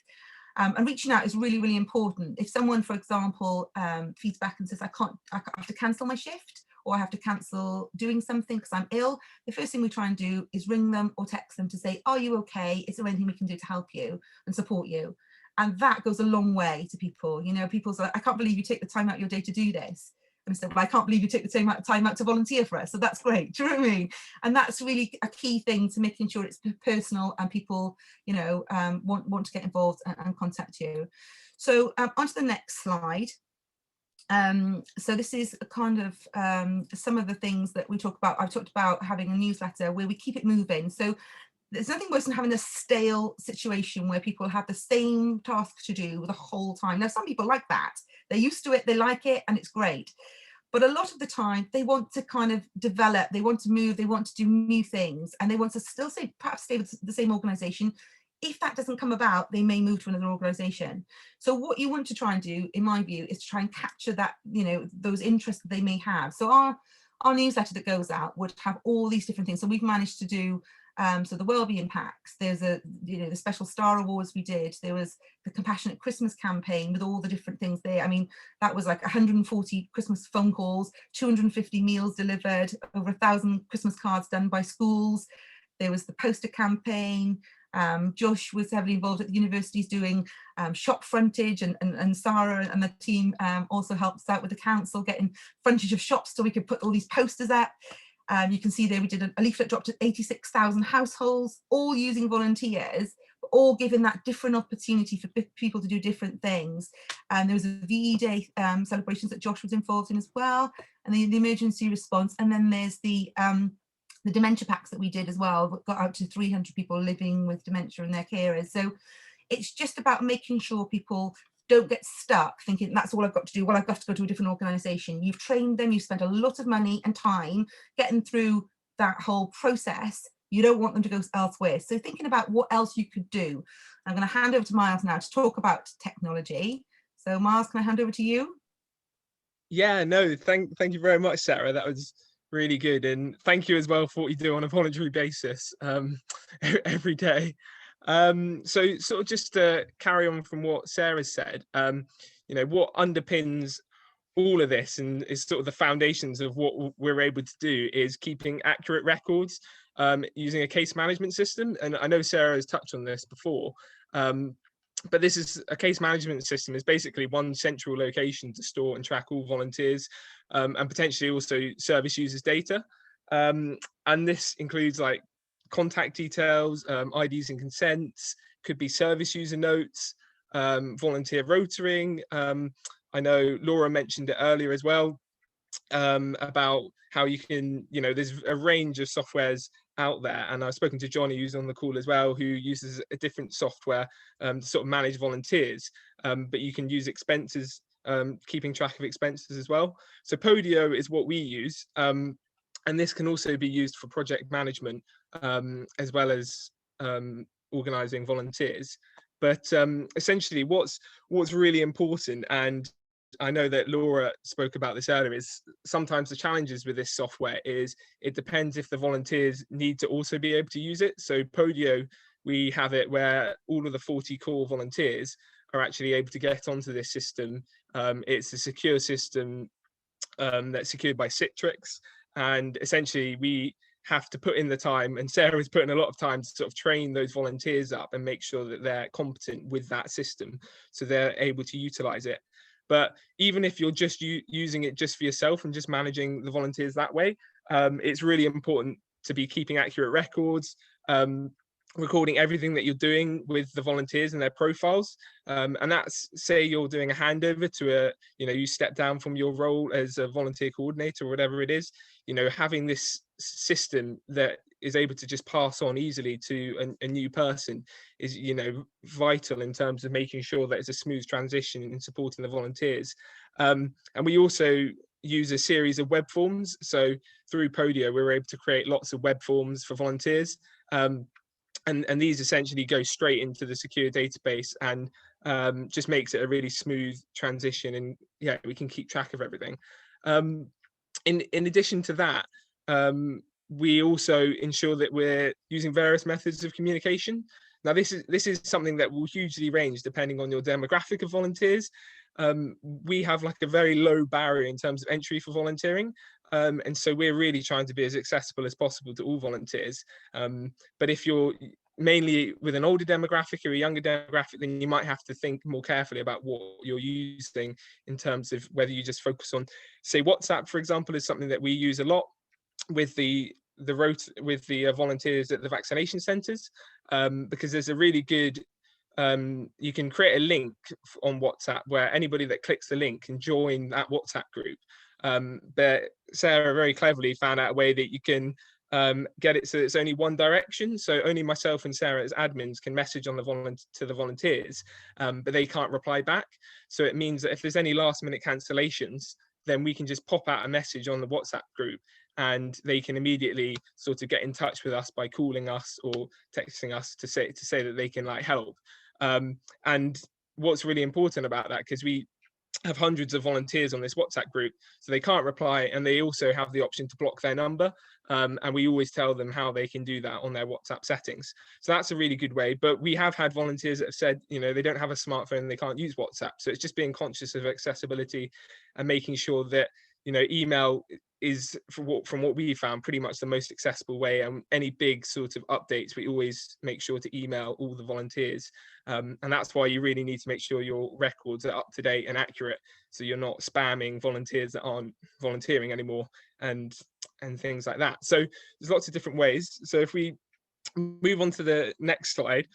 [SPEAKER 6] And reaching out is really, really important. If someone, for example, feeds back and says, I have to cancel my shift, or I have to cancel doing something because I'm ill, the first thing we try and do is ring them or text them to say, are you okay? Is there anything we can do to help you and support you? And that goes a long way to people. You know, people's like, I can't believe you take the time out of your day to do this. And so, well, I can't believe you take the time out to volunteer for us. So that's great. Do you know what I mean? And that's really a key thing to making sure it's personal and people, you know, want to get involved and contact you. So on to the next slide. So this is a kind of some of the things that we talk about. I've talked about having a newsletter where we keep it moving. So there's nothing worse than having a stale situation where people have the same task to do the whole time. Now, some people like that. They're used to it, they like it, and it's great. But a lot of the time they want to kind of develop, they want to move, they want to do new things, and they want to still perhaps stay with the same organization. If that doesn't come about, they may move to another organization. So what you want to try and do, in my view, is to try and capture that, you know, those interests that they may have. So our newsletter that goes out would have all these different things. So we've managed to do so the wellbeing packs, there's the special star awards we did, there was the compassionate Christmas campaign with all the different things there. I mean, that was like 140 Christmas phone calls, 250 meals delivered, over 1,000 Christmas cards done by schools. There was the poster campaign. Josh was heavily involved at the universities doing shop frontage, and Sarah and the team also helped us out with the council getting frontage of shops so we could put all these posters up. You can see there we did a leaflet drop to 86,000 households, all using volunteers, but all giving that different opportunity for people to do different things. And there was a VE Day celebrations that Josh was involved in as well, and the emergency response. And then there's the dementia packs that we did as well, got out to 300 people living with dementia and their carers. So it's just about making sure people don't get stuck thinking that's all I've got to do. Well, I've got to go to a different organisation. You've trained them, you've spent a lot of money and time getting through that whole process. You don't want them to go elsewhere. So thinking about what else you could do. I'm going to hand over to Miles now to talk about technology. So Miles, can I hand over to you?
[SPEAKER 7] Yeah, no, thank you very much, Sarah. That was really good, and thank you as well for what you do on a voluntary basis every day. So sort of just to carry on from what Sarah said, you know, what underpins all of this and is sort of the foundations of what we're able to do is keeping accurate records using a case management system. And I know Sarah has touched on this before, but this is a case management system is basically one central location to store and track all volunteers and potentially also service users data. And this includes like contact details, IDs and consents, could be service user notes, volunteer rotoring. I know Laura mentioned it earlier as well about how you can, you know, there's a range of softwares out there, and I've spoken to Johnny, who's on the call as well, who uses a different software to sort of manage volunteers, but you can use expenses, keeping track of expenses as well. So Podio is what we use, and this can also be used for project management as well as organising volunteers. But essentially what's really important, and I know that Laura spoke about this earlier, is sometimes the challenges with this software is it depends if the volunteers need to also be able to use it. So Podio, we have it where all of the 40 core volunteers are actually able to get onto this system. It's a secure system that's secured by Citrix, and essentially we have to put in the time, and Sarah's put in a lot of time to sort of train those volunteers up and make sure that they're competent with that system so they're able to utilize it. But even if you're just using it just for yourself and just managing the volunteers that way, it's really important to be keeping accurate records, recording everything that you're doing with the volunteers and their profiles. And that's, say you're doing a handover to you step down from your role as a volunteer coordinator or whatever it is, having this system that is able to just pass on easily to a new person is, vital in terms of making sure that it's a smooth transition in supporting the volunteers. And we also use a series of web forms. So through Podio, we were able to create lots of web forms for volunteers. And these essentially go straight into the secure database, and just makes it a really smooth transition, and yeah, we can keep track of everything. In addition to that, we also ensure that we're using various methods of communication. Now, this is something that will hugely range depending on your demographic of volunteers. We have like a very low barrier in terms of entry for volunteering. And so we're really trying to be as accessible as possible to all volunteers. But if you're mainly with an older demographic or a younger demographic, then you might have to think more carefully about what you're using in terms of whether you just focus on, say, WhatsApp, for example, is something that we use a lot with the volunteers at the vaccination centres, because there's a really good, you can create a link on WhatsApp where anybody that clicks the link can join that WhatsApp group. But Sarah very cleverly found out a way that you can get it so it's only one direction. So only myself and Sarah as admins can message on to the volunteers, but they can't reply back. So it means that if there's any last minute cancellations, then we can just pop out a message on the WhatsApp group, and they can immediately sort of get in touch with us by calling us or texting us to say that they can help. And what's really important about that, because we have hundreds of volunteers on this WhatsApp group, so they can't reply, and they also have the option to block their number, and we always tell them how they can do that on their WhatsApp settings. So that's a really good way. But we have had volunteers that have said, they don't have a smartphone and they can't use WhatsApp. So it's just being conscious of accessibility and making sure that email is, from what we found, pretty much the most accessible way. And any big sort of updates, we always make sure to email all the volunteers. And that's why you really need to make sure your records are up to date and accurate, so you're not spamming volunteers that aren't volunteering anymore and things like that. So there's lots of different ways. So if we move on to the next slide,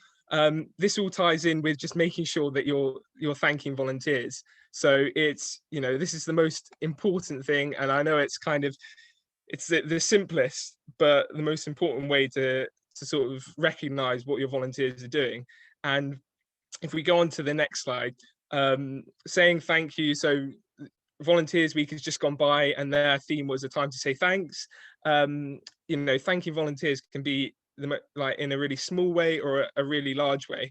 [SPEAKER 7] this all ties in with just making sure that you're thanking volunteers. So it's, this is the most important thing, and I know it's the simplest but the most important way to sort of recognize what your volunteers are doing. And if we go on to the next slide, saying thank you. So Volunteers Week has just gone by, and their theme was a time to say thanks. Thanking volunteers can be in a really small way or a really large way.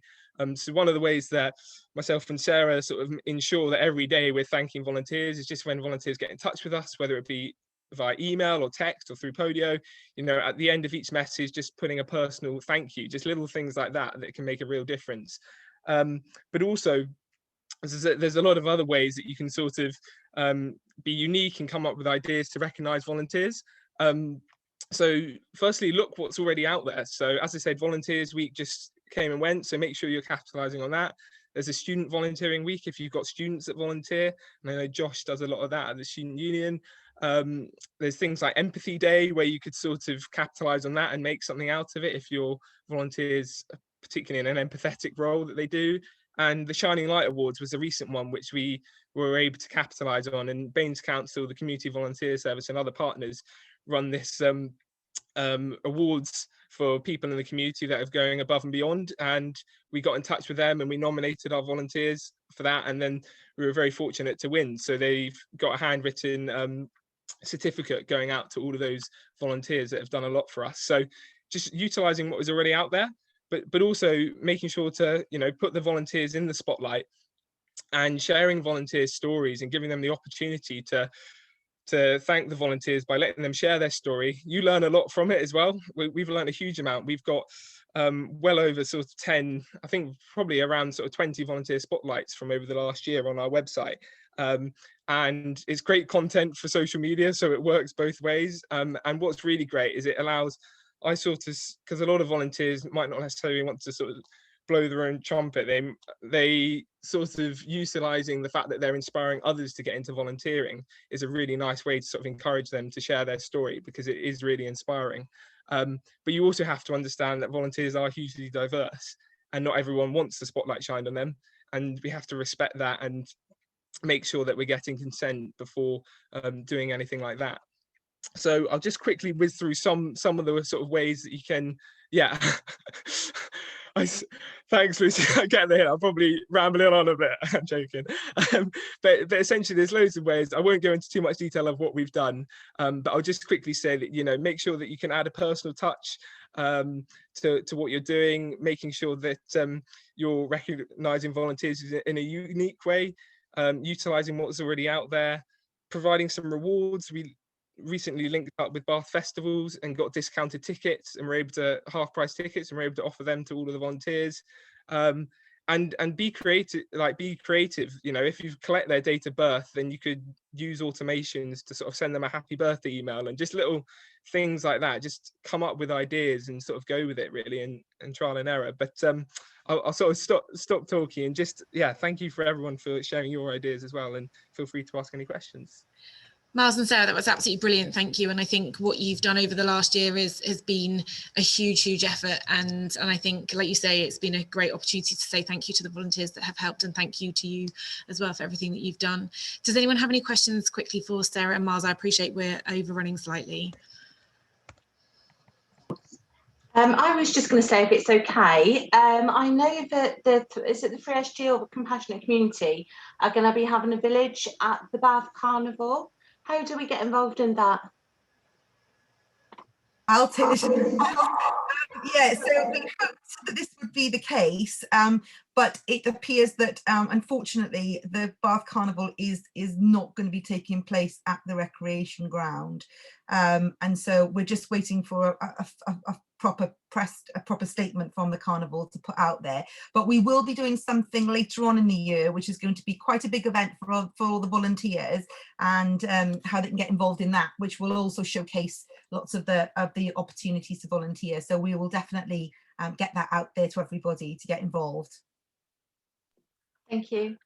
[SPEAKER 7] So one of the ways that myself and Sarah sort of ensure that every day we're thanking volunteers is just when volunteers get in touch with us, whether it be via email or text or through Podio, at the end of each message, just putting a personal thank you, just little things like that can make a real difference. But also, there's a lot of other ways that you can sort of be unique and come up with ideas to recognise volunteers. So firstly, look what's already out there. So as I said, Volunteers Week just came and went, so make sure you're capitalising on that. There's a Student Volunteering Week if you've got students that volunteer, and I know Josh does a lot of that at the Student Union. There's things like Empathy Day, where you could sort of capitalise on that and make something out of it if your volunteers, particularly in an empathetic role that they do. And the Shining Light Awards was a recent one, which we were able to capitalise on. And BANES Council, the Community Volunteer Service, and other partners run this awards for people in the community that are going above and beyond. And we got in touch with them and we nominated our volunteers for that. And then we were very fortunate to win. So they've got a handwritten certificate going out to all of those volunteers that have done a lot for us. So just utilising what was already out there. but also making sure to, you know, put the volunteers in the spotlight and sharing volunteers' stories and giving them the opportunity to thank the volunteers by letting them share their story. You learn a lot from it as well. We've learned a huge amount. We've got well over sort of 10, I think probably around sort of 20 volunteer spotlights from over the last year on our website. And it's great content for social media, so it works both ways. And what's really great is it allows, I sort of, because a lot of volunteers might not necessarily want to sort of blow their own trumpet, they sort of utilizing the fact that they're inspiring others to get into volunteering is a really nice way to sort of encourage them to share their story, because it is really inspiring. But you also have to understand that volunteers are hugely diverse and not everyone wants the spotlight shined on them, and we have to respect that and make sure that we're getting consent before doing anything like that. So I'll just quickly whiz through some of the sort of ways that you can, yeah. Thanks, Lucy. I get there. I'm probably rambling on a bit. I'm joking. But essentially, there's loads of ways. I won't go into too much detail of what we've done, but I'll just quickly say that, you know, make sure that you can add a personal touch to what you're doing, making sure that you're recognising volunteers in a unique way, utilising what's already out there, providing some rewards. We recently linked up with Bath festivals and got discounted tickets, and we're able to half-price tickets, and we're able to offer them to all of the volunteers. And be creative, you know, if you collect their date of birth, then you could use automations to sort of send them a happy birthday email, and just little things like that. Just come up with ideas and sort of go with it, really, and trial and error. But I'll sort of stop talking and just, yeah, thank you for everyone for sharing your ideas as well, and feel free to ask any questions.
[SPEAKER 1] Miles and Sarah, that was absolutely brilliant. Thank you. And I think what you've done over the last year has been a huge effort. And I think, like you say, it's been a great opportunity to say thank you to the volunteers that have helped, and thank you to you as well for everything that you've done. Does anyone have any questions quickly for Sarah and Miles? I appreciate we're overrunning slightly.
[SPEAKER 8] I was just going to say, if it's okay, I know that is it the Free SG or the Compassionate Community are going to be having a village at the Bath Carnival. How do we get involved in that?
[SPEAKER 6] I'll take this. Yeah, so we hoped that this would be the case, but it appears that unfortunately the Bath Carnival is not going to be taking place at the recreation ground, and so we're just waiting for a proper statement from the carnival to put out there. But we will be doing something later on in the year, which is going to be quite a big event for all the volunteers, and how they can get involved in that, which will also showcase lots of the opportunities to volunteer. So we will definitely get that out there to everybody to get involved.
[SPEAKER 8] Thank you.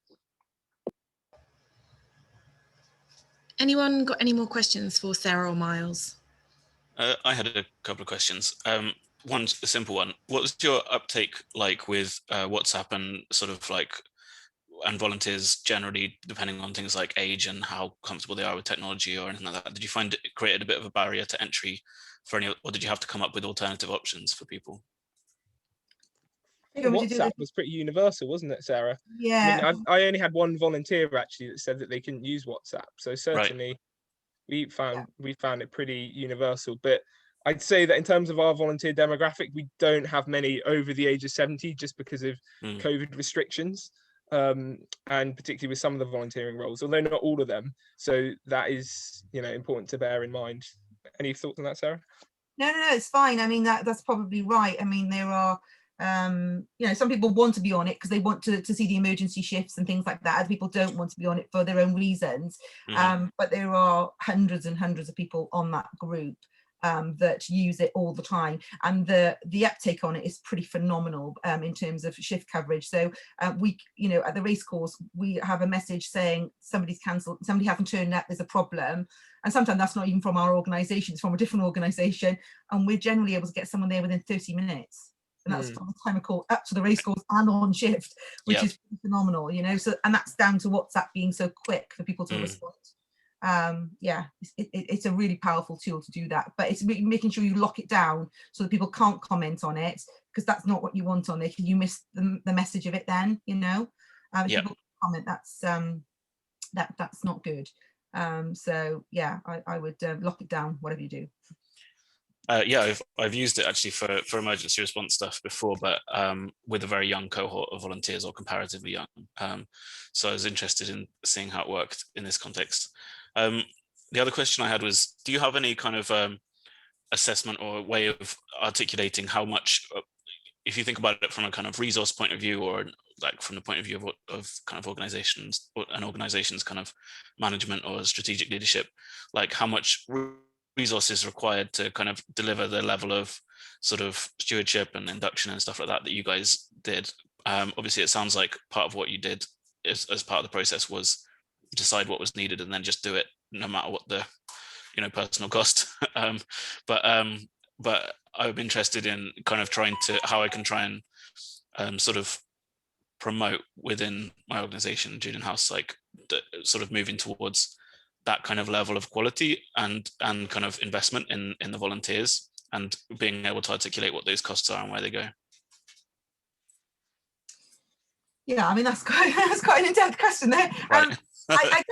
[SPEAKER 1] Anyone got any more questions for Sarah or Miles?
[SPEAKER 4] I had a couple of questions. One, a simple one. What was your uptake like with WhatsApp and sort of like, and volunteers generally, depending on things like age and how comfortable they are with technology or anything like that? Did you find it created a bit of a barrier to entry for any, or did you have to come up with alternative options for people?
[SPEAKER 7] I think WhatsApp was pretty universal, wasn't it, Sarah?
[SPEAKER 6] Yeah.
[SPEAKER 7] I mean, I only had one volunteer actually that said that they couldn't use WhatsApp. So certainly, right. we found it pretty universal. But I'd say that in terms of our volunteer demographic, we don't have many over the age of 70 just because of COVID restrictions, and particularly with some of the volunteering roles, although not all of them. So that is, you know, important to bear in mind. Any thoughts on that, Sarah?
[SPEAKER 6] No, it's fine. I mean, that's probably right. I mean, there are, you know, some people want to be on it because they want to see the emergency shifts and things like that. Other people don't want to be on it for their own reasons. But there are hundreds and hundreds of people on that group that use it all the time, and the uptake on it is pretty phenomenal in terms of shift coverage. So we, you know, at the racecourse, we have a message saying somebody's cancelled, somebody hasn't turned up, there's a problem. And sometimes that's not even from our organisation, it's from a different organisation, and we're generally able to get someone there within 30 minutes. And that's from the time of call up to the racecourse and on shift, which is phenomenal, you know. So, and that's down to WhatsApp being so quick for people to respond. Yeah, it's a really powerful tool to do that, but it's making sure you lock it down so that people can't comment on it, because that's not what you want on there, because you miss the message of it then, you know. If people comment, that's not good. So yeah, I would lock it down, whatever you do.
[SPEAKER 4] Yeah, I've used it actually for emergency response stuff before, but with a very young cohort of volunteers, or comparatively young. So I was interested in seeing how it worked in this context. The other question I had was, do you have any kind of assessment or way of articulating how much, if you think about it from a kind of resource point of view, or like from the point of view of kind of organizations, or an organization's kind of management or strategic leadership, like how much resources required to kind of deliver the level of sort of stewardship and induction and stuff like that that you guys did? Obviously, it sounds like part of what you did as part of the process was decide what was needed and then just do it, no matter what the personal cost. But I'm interested in kind of how I can try and sort of promote within my organization, Julian House, like sort of moving towards that kind of level of quality and kind of investment in the volunteers, and being able to articulate what those costs are and where they go.
[SPEAKER 6] Yeah, I mean, that's quite an in-depth question there.
[SPEAKER 4] Right.
[SPEAKER 6] I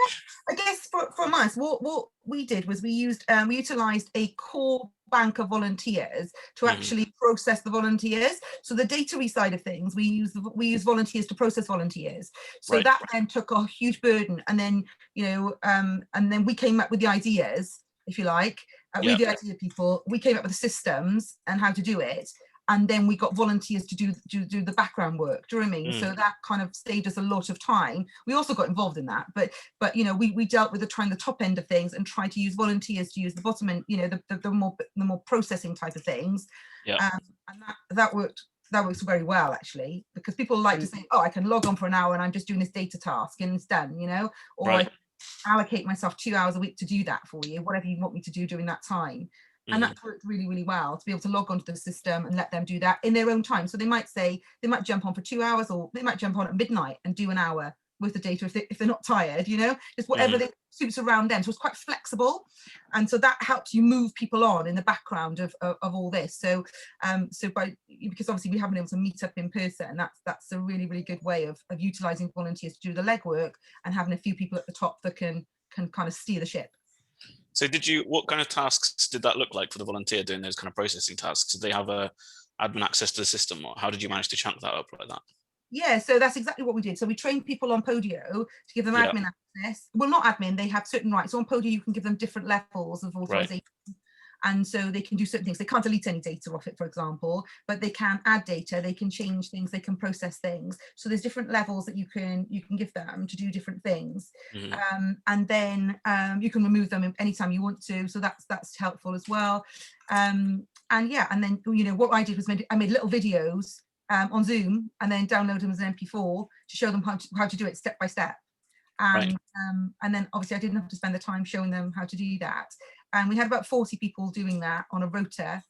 [SPEAKER 6] guess from us, what we did was we utilized a core bank of volunteers to actually process the volunteers. So the data side of things, we use volunteers to process volunteers. So
[SPEAKER 4] right.
[SPEAKER 6] that then took a huge burden, and then and then we came up with the ideas, if you like, with the idea people. We came up with the systems and how to do it. And then we got volunteers to do the background work. Do you know what I mean? So that kind of saved us a lot of time. We also got involved in that, but we dealt with trying the top end of things and tried to use volunteers to use the bottom end, the more processing type of things.
[SPEAKER 4] Yeah.
[SPEAKER 6] And that works very well, actually, because people like to say, oh, I can log on for an hour and I'm just doing this data task and it's done, or
[SPEAKER 4] right.
[SPEAKER 6] I allocate myself 2 hours a week to do that for you, whatever you want me to do during that time. And that worked really, really well, to be able to log onto the system and let them do that in their own time. So they might jump on for 2 hours, or they might jump on at midnight and do an hour worth of data if they're not tired, just whatever suits around them. So it's quite flexible, and so that helps you move people on in the background of all this. So because obviously we haven't been able to meet up in person, that's a really, really good way of utilizing volunteers to do the legwork and having a few people at the top that can kind of steer the ship.
[SPEAKER 4] So what kind of tasks did that look like for the volunteer doing those kind of processing tasks? Did they have admin access to the system, or how did you manage to chunk that up like that?
[SPEAKER 6] Yeah, so that's exactly what we did. So we trained people on Podio to give them admin access. Well, not admin, they have certain rights. So on Podio, you can give them different levels of authorization. Right. And so they can do certain things. They can't delete any data off it, for example, but they can add data, they can change things, they can process things. So there's different levels that you can give them to do different things. And then you can remove them anytime you want to. So that's helpful as well. And then what I did was I made little videos on Zoom and then download them as an MP4 to show them how to do it step by step. And then obviously I didn't have to spend the time showing them how to do that. And we had about 40 people doing that on a rota,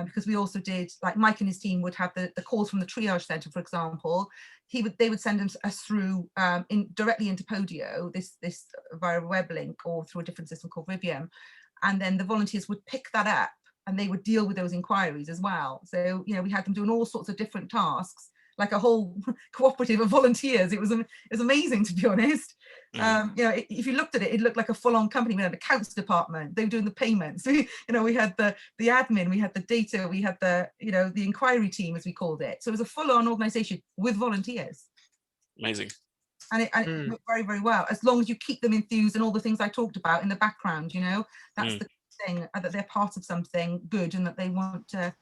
[SPEAKER 6] because we also did, like Mike and his team would have the calls from the triage centre, for example. They would send us through directly into Podio, this via a web link or through a different system called Vivium. And then the volunteers would pick that up and they would deal with those inquiries as well. So, we had them doing all sorts of different tasks, like a whole cooperative of volunteers. It was amazing, to be honest. If you looked at it, it looked like a full-on company. We had an accounts department, they were doing the payments. We had the admin, we had the data, we had the inquiry team, as we called it. So it was a full-on organization with volunteers.
[SPEAKER 4] Amazing.
[SPEAKER 6] And it worked very, very well, as long as you keep them enthused and all the things I talked about in the background. That's the thing, that they're part of something good and that they want to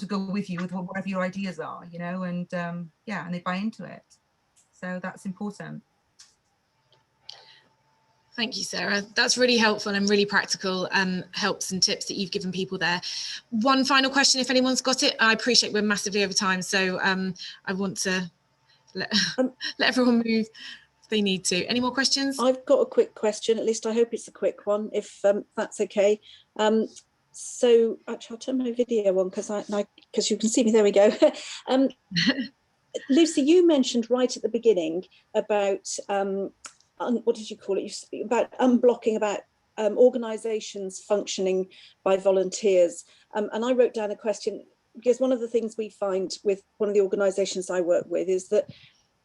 [SPEAKER 6] go with you with whatever your ideas are, and and they buy into it. So that's important.
[SPEAKER 1] Thank you, Sarah. That's really helpful and really practical helps and tips that you've given people there. One final question, if anyone's got it. I appreciate we're massively over time, so I want to let everyone move if they need to. Any more questions?
[SPEAKER 3] I've got a quick question, at least I hope it's a quick one, if that's okay. So actually I'll turn my video on because you can see me, there we go. Lucy, you mentioned right at the beginning about what did you call it? About unblocking, about organisations functioning by volunteers. And I wrote down a question, because one of the things we find with one of the organisations I work with is that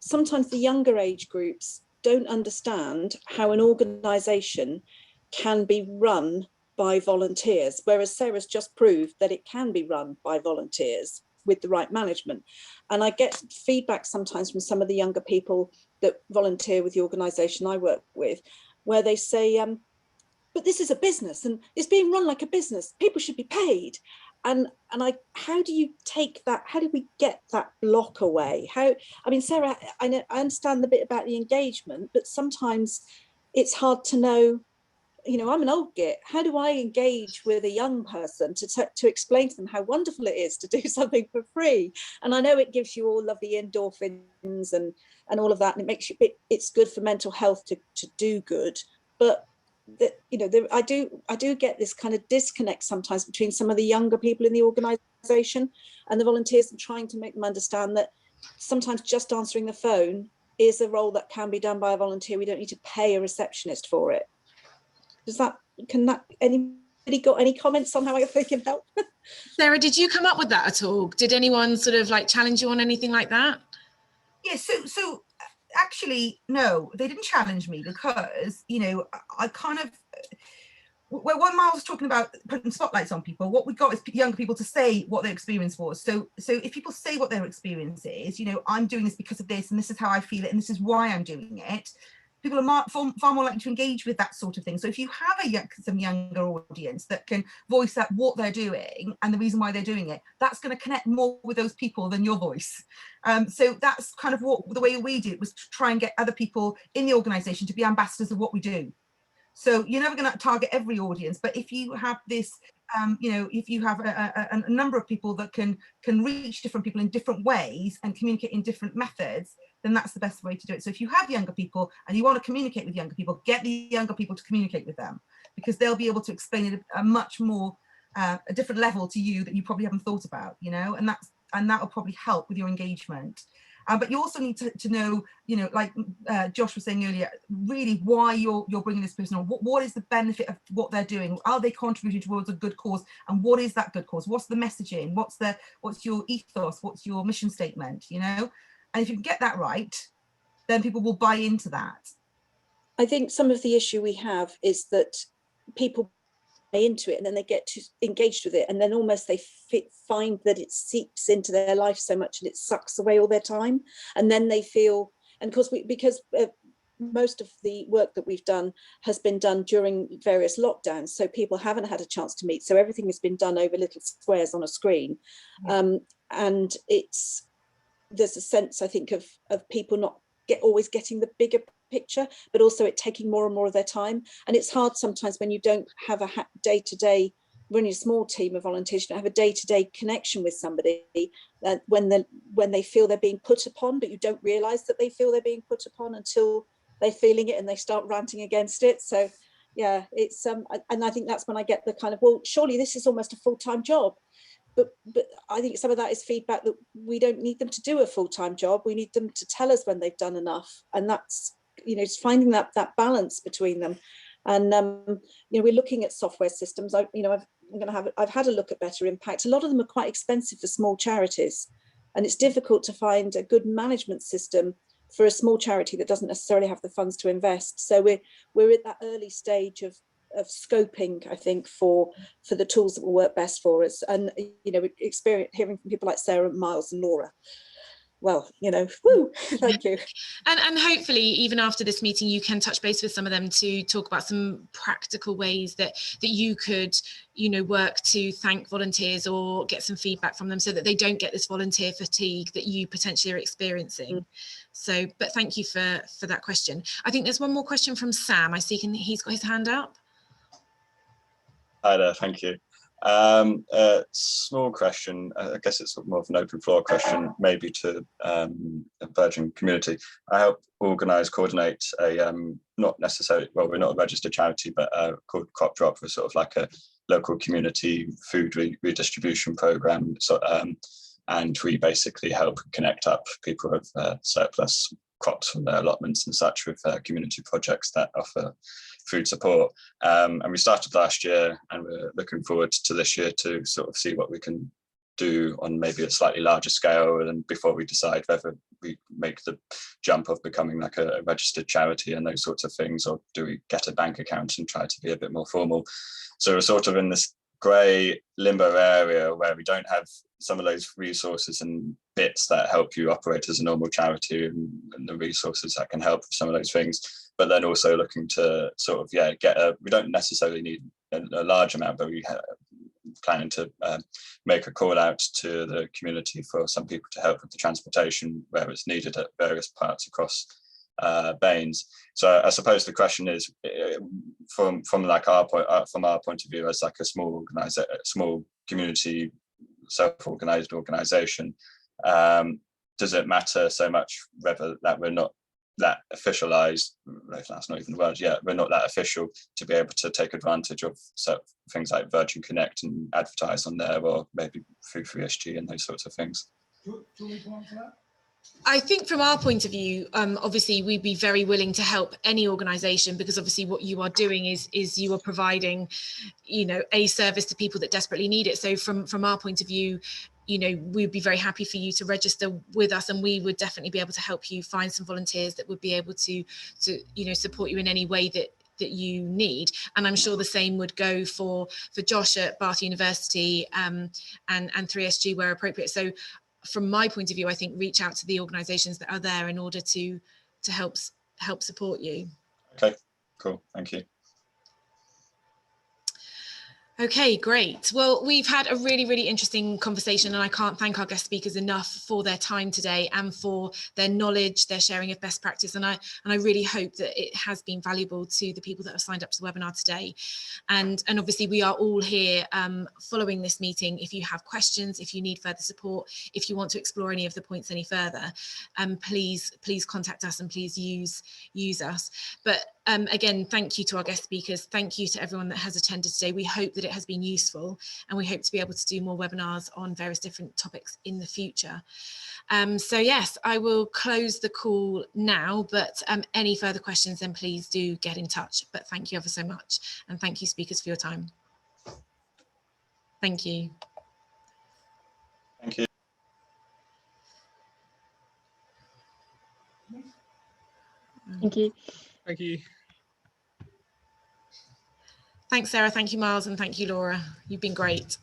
[SPEAKER 3] sometimes the younger age groups don't understand how an organisation can be run by volunteers, whereas Sarah's just proved that it can be run by volunteers with the right management. And I get feedback sometimes from some of the younger people that volunteer with the organisation I work with, where they say, but this is a business and it's being run like a business. People should be paid. And how do you take that? How do we get that block away? I mean, Sarah, I understand the bit about the engagement, but sometimes it's hard to know, you know, I'm an old git. How do I engage with a young person to explain to them how wonderful it is to do something for free? And I know it gives you all lovely endorphins and all of that, and it makes you, it's good for mental health to do good. But you know, I do get this kind of disconnect sometimes between some of the younger people in the organisation and the volunteers, and trying to make them understand that sometimes just answering the phone is a role that can be done by a volunteer. We don't need to pay a receptionist for it. Anybody got any comments on how I can help?
[SPEAKER 1] Sarah, did you come up with that at all? Did anyone sort of like challenge you on anything like that?
[SPEAKER 6] Yeah, so actually, no, they didn't challenge me, because, you know, I kind of, when Miles was talking about putting spotlights on people, what we got is younger people to say what their experience was. So if people say what their experience is, you know, I'm doing this because of this, and this is how I feel it, and this is why I'm doing it, people are far more likely to engage with that sort of thing. So if you have some younger audience that can voice out what they're doing and the reason why they're doing it, that's going to connect more with those people than your voice. So that's kind of the way we did it, was to try and get other people in the organisation to be ambassadors of what we do. So you're never going to target every audience, but if you have this, you know, if you have a number of people that can reach different people in different ways and communicate in different methods, then that's the best way to do it. So if you have younger people and you want to communicate with younger people, get the younger people to communicate with them, because they'll be able to explain it a much more, a different level to you that you probably haven't thought about, you know, and that will probably help with your engagement. But you also need to know, you know, like Josh was saying earlier, really why you're bringing this person on. What is the benefit of what they're doing? Are they contributing towards a good cause? And what is that good cause? What's the messaging? What's your ethos? What's your mission statement? You know, and if you can get that right, then people will buy into that.
[SPEAKER 3] I think some of the issue we have is that people into it and then they get too engaged with it, and then almost they find that it seeps into their life so much and it sucks away all their time, and then they feel, and of course because most of the work that we've done has been done during various lockdowns, so people haven't had a chance to meet, so everything has been done over little squares on a screen. Yeah. And there's a sense, I think, of people not always getting the bigger picture, but also it taking more and more of their time. And it's hard sometimes when you don't have a day-to-day, when you're a small team of volunteers, you don't have a day-to-day connection with somebody, when they feel they're being put upon, but you don't realise that they feel they're being put upon until they're feeling it and they start ranting against it. So yeah, it's and I think that's when I get the kind of, well, surely this is almost a full-time job. But I think some of that is feedback that we don't need them to do a full-time job. We need them to tell us when they've done enough, and that's, you know, just finding that balance between them. And you know, we're looking at software systems. I've had a look at Better Impact. A lot of them are quite expensive for small charities, and it's difficult to find a good management system for a small charity that doesn't necessarily have the funds to invest. So we're at that early stage of scoping, I think, for the tools that will work best for us. And, you know, hearing from people like Sarah, Miles and Laura, well, you know, woo, thank you.
[SPEAKER 1] And hopefully even after this meeting you can touch base with some of them to talk about some practical ways that you could, you know, work to thank volunteers or get some feedback from them so that they don't get this volunteer fatigue that you potentially are experiencing. So, but thank you for that question. I think there's one more question from Sam. I see he's got his hand up.
[SPEAKER 9] Hi there, thank you. Small question, I guess it's more of an open floor question, maybe to a Virgin community. I help coordinate a, not necessarily, well, we're not a registered charity, but called Crop Drop, for sort of like a local community food redistribution program. So, and we basically help connect up people with surplus crops from their allotments and such with community projects that offer food support. And we started last year, and we're looking forward to this year to sort of see what we can do on maybe a slightly larger scale, and before we decide whether we make the jump of becoming like a registered charity and those sorts of things, or do we get a bank account and try to be a bit more formal. So we're sort of in this grey limbo area where we don't have some of those resources and bits that help you operate as a normal charity, and the resources that can help with some of those things, but then also looking to sort of we don't necessarily need a large amount, but we planning to make a call out to the community for some people to help with the transportation where it's needed at various parts across BANES. So I suppose the question is, from like our point of view as like a small community self-organized organization, does it matter so much whether that we're not that officialized, that's not even the word yet, we're not that official to be able to take advantage of things like Virgin Connect and advertise on there, or maybe through FreeSG and those sorts of things?
[SPEAKER 1] I think from our point of view, obviously we'd be very willing to help any organisation, because obviously what you are doing is you are providing, you know, a service to people that desperately need it. So from our point of view, you know, we'd be very happy for you to register with us, and we would definitely be able to help you find some volunteers that would be able to you know, support you in any way that you need. And I'm sure the same would go for Josh at Bath University and 3SG where appropriate. So from my point of view, I think reach out to the organisations that are there in order to help support you.
[SPEAKER 9] Okay, cool, thank you.
[SPEAKER 1] Okay, great. Well, we've had a really, really interesting conversation, and I can't thank our guest speakers enough for their time today and for their knowledge, their sharing of best practice. And I really hope that it has been valuable to the people that have signed up to the webinar today. And obviously we are all here following this meeting. If you have questions, if you need further support, if you want to explore any of the points any further, please contact us and please use us. But again, thank you to our guest speakers. Thank you to everyone that has attended today. We hope that it has been useful, and we hope to be able to do more webinars on various different topics in the future. So yes, I will close the call now, but any further questions, then please do get in touch. But thank you ever so much. And thank you, speakers, for your time. Thank you.
[SPEAKER 9] Thank you.
[SPEAKER 2] Thank you.
[SPEAKER 7] Thank you.
[SPEAKER 1] Thanks, Sarah. Thank you, Miles. And thank you, Laura. You've been great.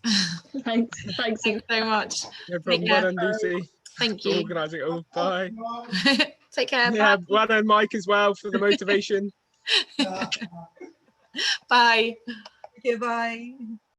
[SPEAKER 2] Thanks.
[SPEAKER 1] Thanks so much.
[SPEAKER 7] No problem. Well done, Lucy.
[SPEAKER 1] Thank
[SPEAKER 7] For
[SPEAKER 1] you.
[SPEAKER 7] organising it all. Bye.
[SPEAKER 1] Take care.
[SPEAKER 7] Yeah,
[SPEAKER 1] Bye.
[SPEAKER 7] well done, Mike, as well, for the motivation.
[SPEAKER 1] Bye.
[SPEAKER 6] Goodbye.